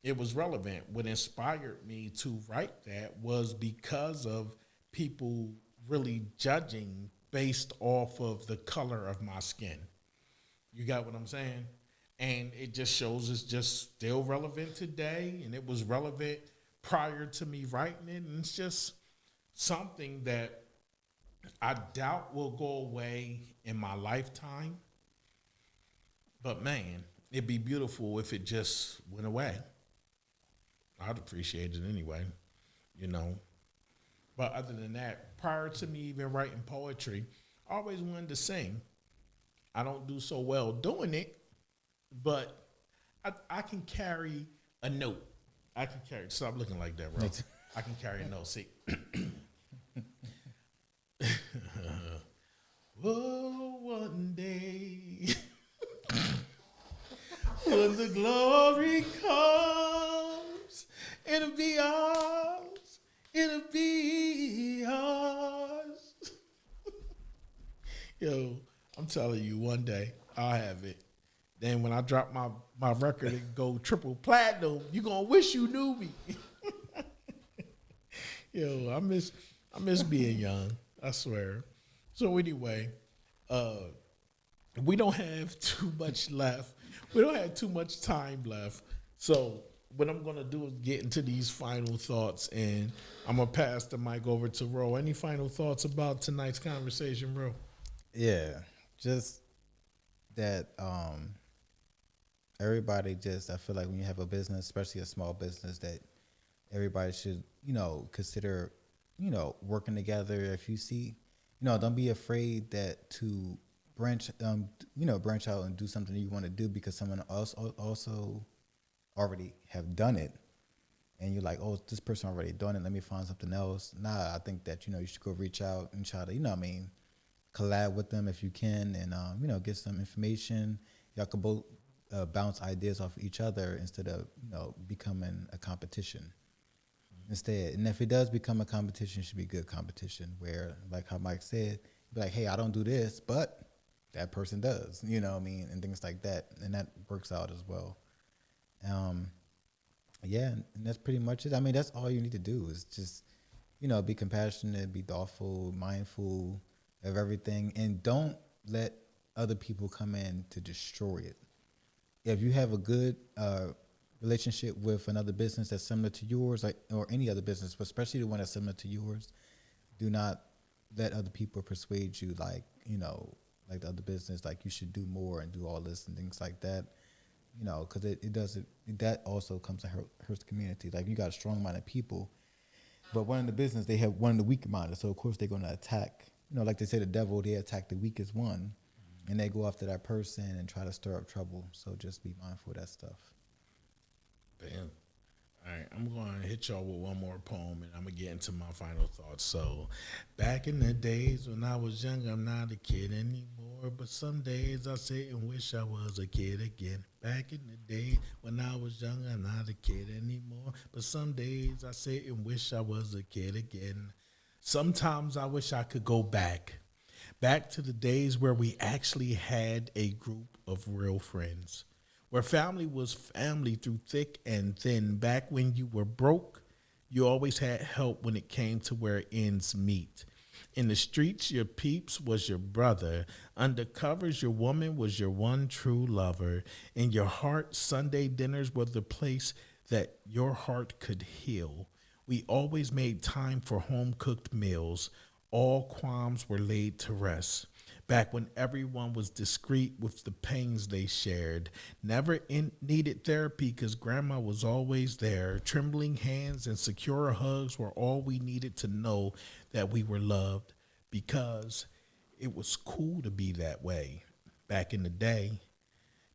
it was relevant. What inspired me to write that was because of people really judging based off of the color of my skin. You got what I'm saying? And it just shows it's just still relevant today, and it was relevant prior to me writing it. And it's just something that I doubt will go away in my lifetime. But man, it'd be beautiful if it just went away. I'd appreciate it anyway, you know. But other than that, prior to me even writing poetry, I always wanted to sing. I don't do so well doing it, but I can carry a note. I can carry, stop looking like that, bro. I can carry a note. See. Oh, one day when the glory comes, it'll be ours. It'll be ours. Yo, I'm telling you, one day I'll have it. Then when I drop my record and go triple platinum, you gonna wish you knew me. Yo, I miss being young, I swear. So anyway, we don't have too much left. We don't have too much time left. So what I'm gonna do is get into these final thoughts, and I'm gonna pass the mic over to Ro. Any final thoughts about tonight's conversation, Ro? Yeah, just that everybody just, I feel like when you have a business, especially a small business, that everybody should, consider, working together. If you see, don't be afraid that to branch out and do something that you want to do because someone else also already have done it. And you're like, oh, this person already done it, let me find something else. Nah, I think that, you should go reach out and try to, collab with them if you can, and, get some information. Y'all could both bounce ideas off each other instead of, becoming a competition. Instead, and if it does become a competition, it should be good competition where, like how Mike said, be like, hey, I don't do this, but that person does, and things like that. And that works out as well. Yeah, and that's pretty much it. I mean, that's all you need to do is just, be compassionate, be thoughtful, mindful of everything, and don't let other people come in to destroy it. If you have a good relationship with another business that's similar to yours, or any other business, but especially the one that's similar to yours, do not let other people persuade you like the other business, like you should do more and do all this and things like that. Because that also comes to hurt the community. Like, you got strong-minded people, but one in the business, they have one of the weak-minded. So of course they're going to attack. Like they say, the devil, they attack the weakest one, and they go after that person and try to stir up trouble. So just be mindful of that stuff. Damn. All right, I'm going to hit y'all with one more poem, and I'm going to get into my final thoughts. So, back in the days when I was young, I'm not a kid anymore, but some days I sit and wish I was a kid again. Back in the days when I was young, I'm not a kid anymore, but some days I sit and wish I was a kid again. Sometimes I wish I could go back to the days where we actually had a group of real friends, where family was family through thick and thin. Back when you were broke, you always had help when it came to where ends meet. In the streets, your peeps was your brother. Under covers, your woman was your one true lover. In your heart, Sunday dinners were the place that your heart could heal. We always made time for home cooked meals. All qualms were laid to rest. Back when everyone was discreet with the pains they shared. Never needed therapy because grandma was always there. Trembling hands and secure hugs were all we needed to know that we were loved, because it was cool to be that way back in the day.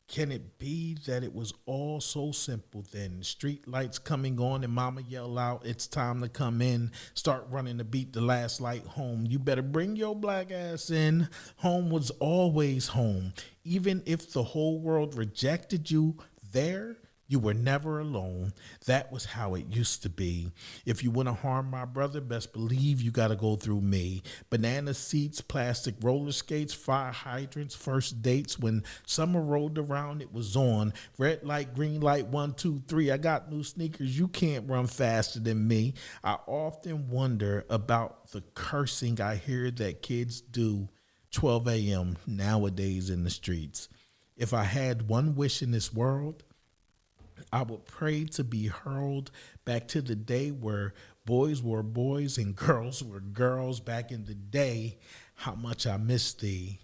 Can it be that it was all so simple then? Street lights coming on and mama yell out, it's time to come in. Start running to beat the last light home. You better bring your black ass in. Home was always home. Even if the whole world rejected you there, you were never alone. That was how it used to be. If you want to harm my brother, best believe you got to go through me. Banana seats, plastic roller skates, fire hydrants, first dates. When summer rolled around, it was on. Red light, green light, 1, 2, 3. I got new sneakers. You can't run faster than me. I often wonder about the cursing I hear that kids do 12 a.m. nowadays in the streets. If I had one wish in this world, I would pray to be hurled back to the day where boys were boys and girls were girls. Back in the day, how much I miss thee.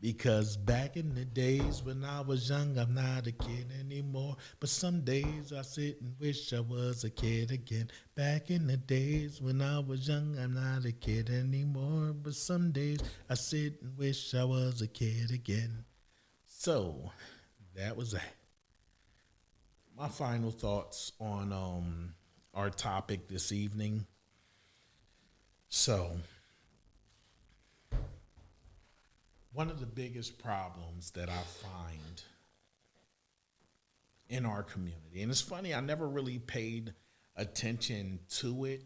Because back in the days when I was young, I'm not a kid anymore. But some days I sit and wish I was a kid again. Back in the days when I was young, I'm not a kid anymore. But some days I sit and wish I was a kid again. So that was that. My final thoughts on our topic this evening. So, one of the biggest problems that I find in our community, and it's funny, I never really paid attention to it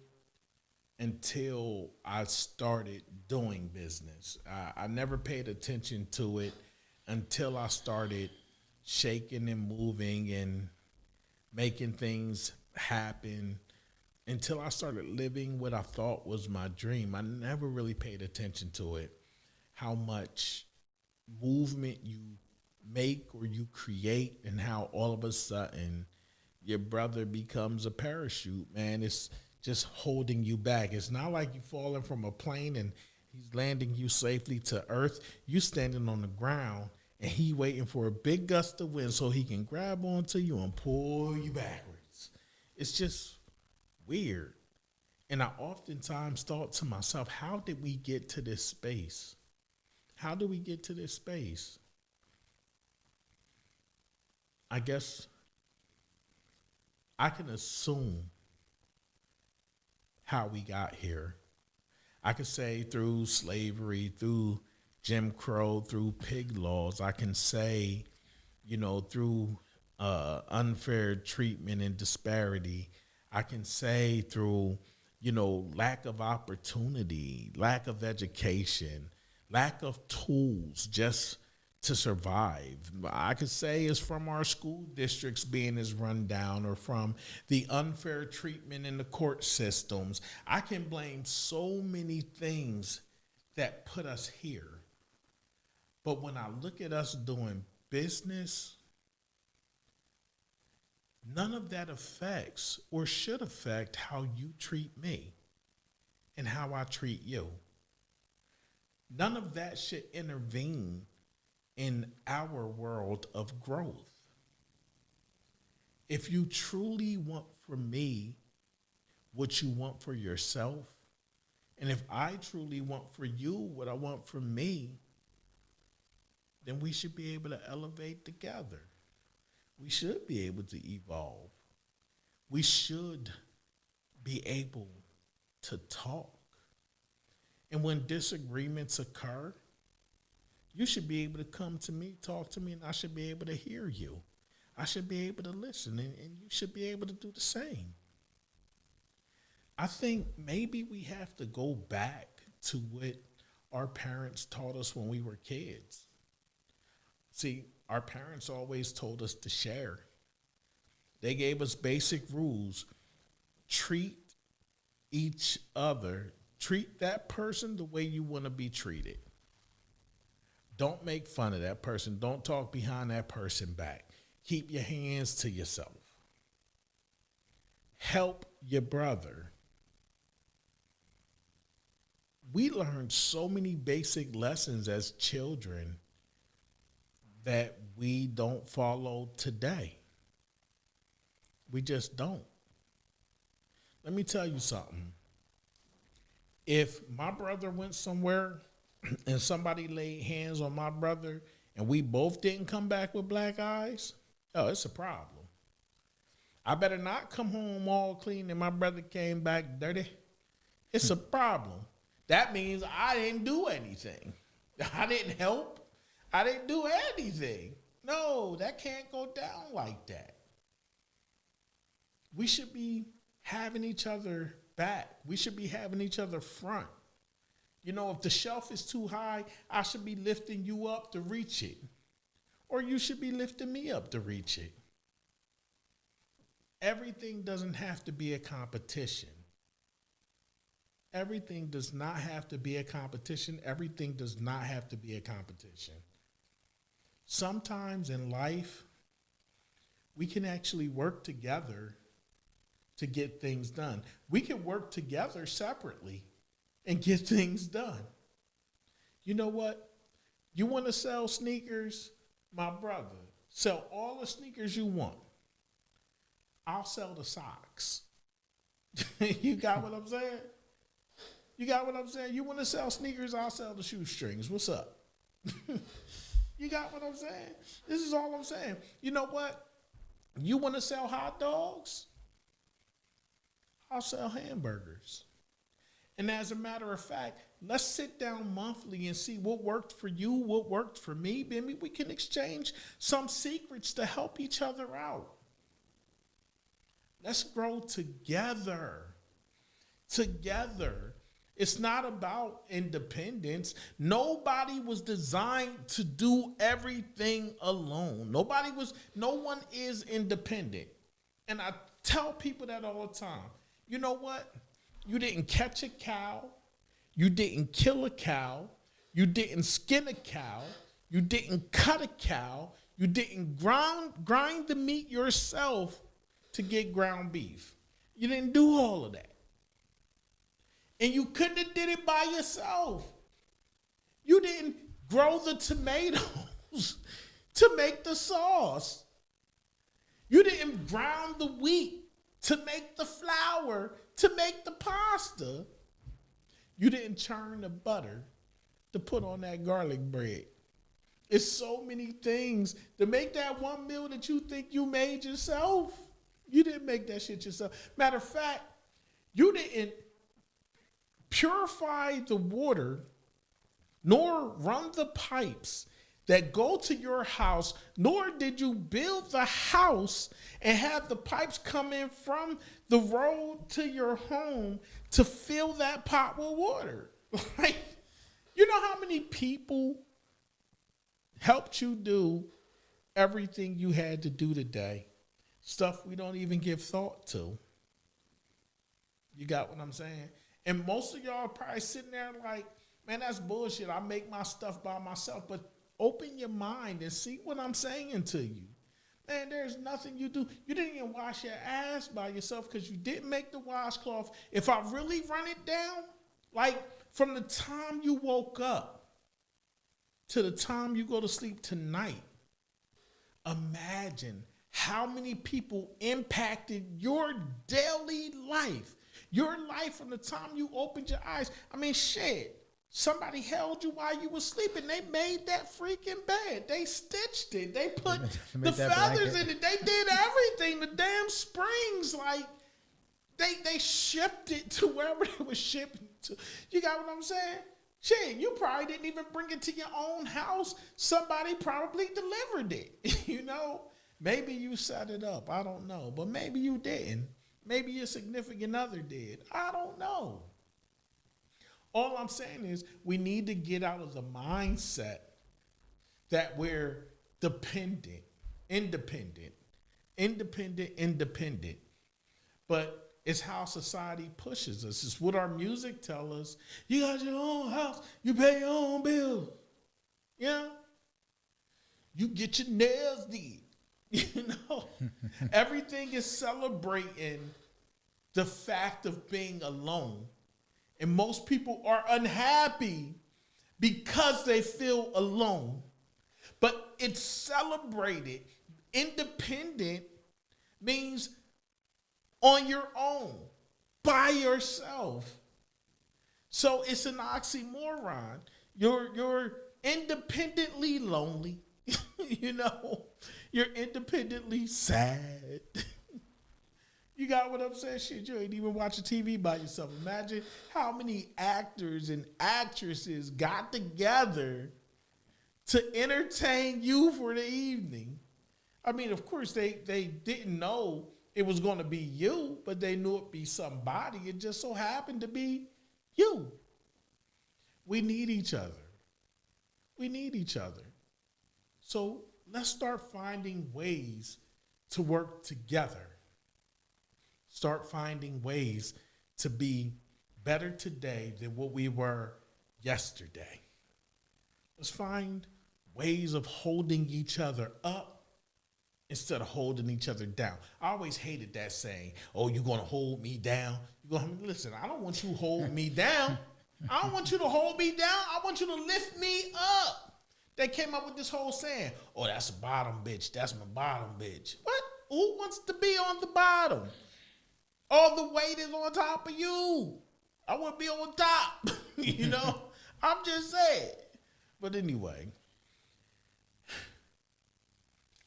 until I started doing business. I never paid attention to it until I started shaking and moving and making things happen, until I started living what I thought was my dream. I never really paid attention to it, how much movement you make or you create, and how all of a sudden your brother becomes a parachute, man. It's just holding you back. It's not like you falling from a plane and he's landing you safely to earth. You standing on the ground and he waiting for a big gust of wind so he can grab onto you and pull you backwards. It's just weird. And I oftentimes thought to myself, how did we get to this space? How do we get to this space? I guess I can assume how we got here. I could say through slavery, through Jim Crow, through pig laws. I can say, through unfair treatment and disparity. I can say through, lack of opportunity, lack of education, lack of tools just to survive. I could say it's from our school districts being as run down, or from the unfair treatment in the court systems. I can blame so many things that put us here. But when I look at us doing business, none of that affects or should affect how you treat me and how I treat you. None of that should intervene in our world of growth. If you truly want from me what you want for yourself, and if I truly want for you what I want from me, then we should be able to elevate together. We should be able to evolve. We should be able to talk. And when disagreements occur, you should be able to come to me, talk to me, and I should be able to hear you. I should be able to listen, and you should be able to do the same. I think maybe we have to go back to what our parents taught us when we were kids. See, our parents always told us to share. They gave us basic rules. Treat each other. Treat that person the way you want to be treated. Don't make fun of that person. Don't talk behind that person back. Keep your hands to yourself. Help your brother. we learned so many basic lessons as children that we don't follow today. We just don't. Let me tell you something. If my brother went somewhere and somebody laid hands on my brother and we both didn't come back with black eyes, oh, it's a problem. I better not come home all clean and my brother came back dirty. It's a problem. That means I didn't do anything. I didn't help. I didn't do anything. No, that can't go down like that. We should be having each other back. We should be having each other front. You know, if the shelf is too high, I should be lifting you up to reach it. Or you should be lifting me up to reach it. Everything doesn't have to be a competition. Everything does not have to be a competition. Everything does not have to be a competition. Sometimes in life, we can actually work together to get things done. We can work together separately and get things done. You know what? You want to sell sneakers? My brother, sell all the sneakers you want. I'll sell the socks. You got what I'm saying? You got what I'm saying? You want to sell sneakers? I'll sell the shoestrings. What's up? You got what I'm saying? This is all I'm saying. You know what? You want to sell hot dogs? I'll sell hamburgers. And as a matter of fact, let's sit down monthly and see what worked for you, what worked for me. Maybe we can exchange some secrets to help each other out. Let's grow together. Together. It's not about independence. Nobody was designed to do everything alone. No one is independent. And I tell people that all the time. You know what? You didn't catch a cow. You didn't kill a cow. You didn't skin a cow. You didn't cut a cow. You didn't grind the meat yourself to get ground beef. You didn't do all of that. And you couldn't have did it by yourself. You didn't grow the tomatoes to make the sauce. You didn't ground the wheat to make the flour to make the pasta. You didn't churn the butter to put on that garlic bread. It's so many things to make that one meal that you think you made yourself. You didn't make that shit yourself. Matter of fact, you didn't purify the water nor run the pipes that go to your house, nor did you build the house and have the pipes come in from the road to your home to fill that pot with water. Like, you know how many people helped you do everything you had to do today? Stuff we don't even give thought to. You got what I'm saying? And most of y'all are probably sitting there like, man, that's bullshit. I make my stuff by myself. But open your mind and see what I'm saying to you. Man, there's nothing you do. You didn't even wash your ass by yourself because you didn't make the washcloth. If I really run it down, like from the time you woke up to the time you go to sleep tonight, imagine how many people impacted your daily life. Your life from the time you opened your eyes. I mean, shit. Somebody held you while you were sleeping. They made that freaking bed. They stitched it. They put the feathers in it. They did everything. The damn springs, like, they shipped it to wherever they were shipping to. You got what I'm saying? Shit, you probably didn't even bring it to your own house. Somebody probably delivered it. You know? Maybe you set it up. I don't know. But maybe you didn't. Maybe your significant other did. I don't know. All I'm saying is we need to get out of the mindset that we're independent. But it's how society pushes us. It's what our music tells us. You got your own house. You pay your own bills. Yeah. You get your nails did. You know, everything is celebrating the fact of being alone And most people are unhappy because they feel alone. But it's celebrated. Independent means on your own, by yourself. So it's an oxymoron. You're independently lonely. You know, you're independently sad. You got what I'm saying? Shit, you ain't even watching TV by yourself. Imagine how many actors and actresses got together to entertain you for the evening. I mean, of course, they didn't know it was going to be you, but they knew it'd be somebody. It just so happened to be you. We need each other. We need each other. So let's start finding ways to work together. Start finding ways to be better today than what we were yesterday. Let's find ways of holding each other up instead of holding each other down. I always hated that saying, oh, you're going to hold me down. You're going to listen, I don't want you to hold me down. I don't want you to hold me down. I want you to lift me up. They came up with this whole saying, oh, that's a bottom bitch. That's my bottom bitch. What? Who wants to be on the bottom? All the weight is on top of you. I want to be on top. You know? I'm just saying. But anyway,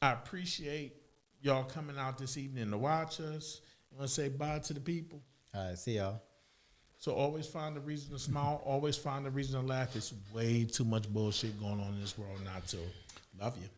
I appreciate y'all coming out this evening to watch us. You want to say bye to the people? All right, see y'all. So always find a reason to smile. Always find a reason to laugh. It's way too much bullshit going on in this world not to. Love you.